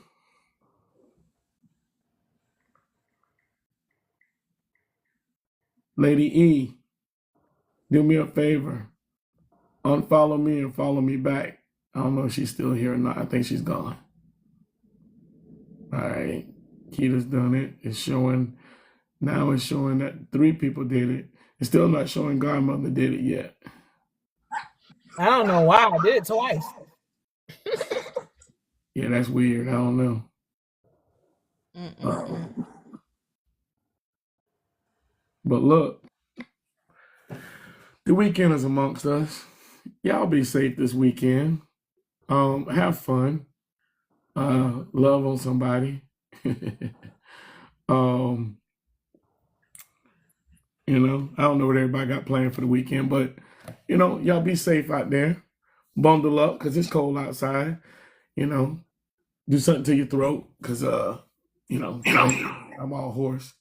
Lady E, do me a favor. Unfollow me and follow me back. I don't know if she's still here or not. I think she's gone. All right. Keita's done it. It's showing. Now it's showing that 3 people did it. It's still not showing Godmother did it yet. I don't know why I did it twice. Yeah, that's weird. I don't know. But look, the weekend is amongst us. Y'all be safe this weekend. Have fun. Love on somebody. I don't know what everybody got planned for the weekend, but y'all be safe out there. Bundle up because it's cold outside. Do something to your throat because I'm all hoarse.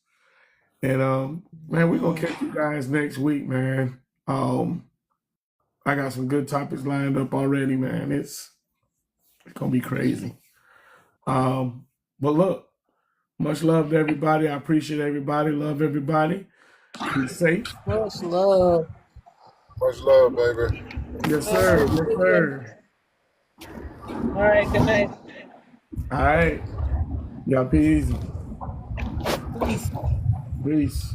And man, we're gonna catch you guys next week, man. I got some good topics lined up already, man. It's gonna be crazy. But look, much love to everybody. I appreciate everybody. Love everybody. Be safe. Much love. Much love, baby. Yes, sir. Yes, sir. All right, good night. All right. Y'all be easy. Peace. Peace.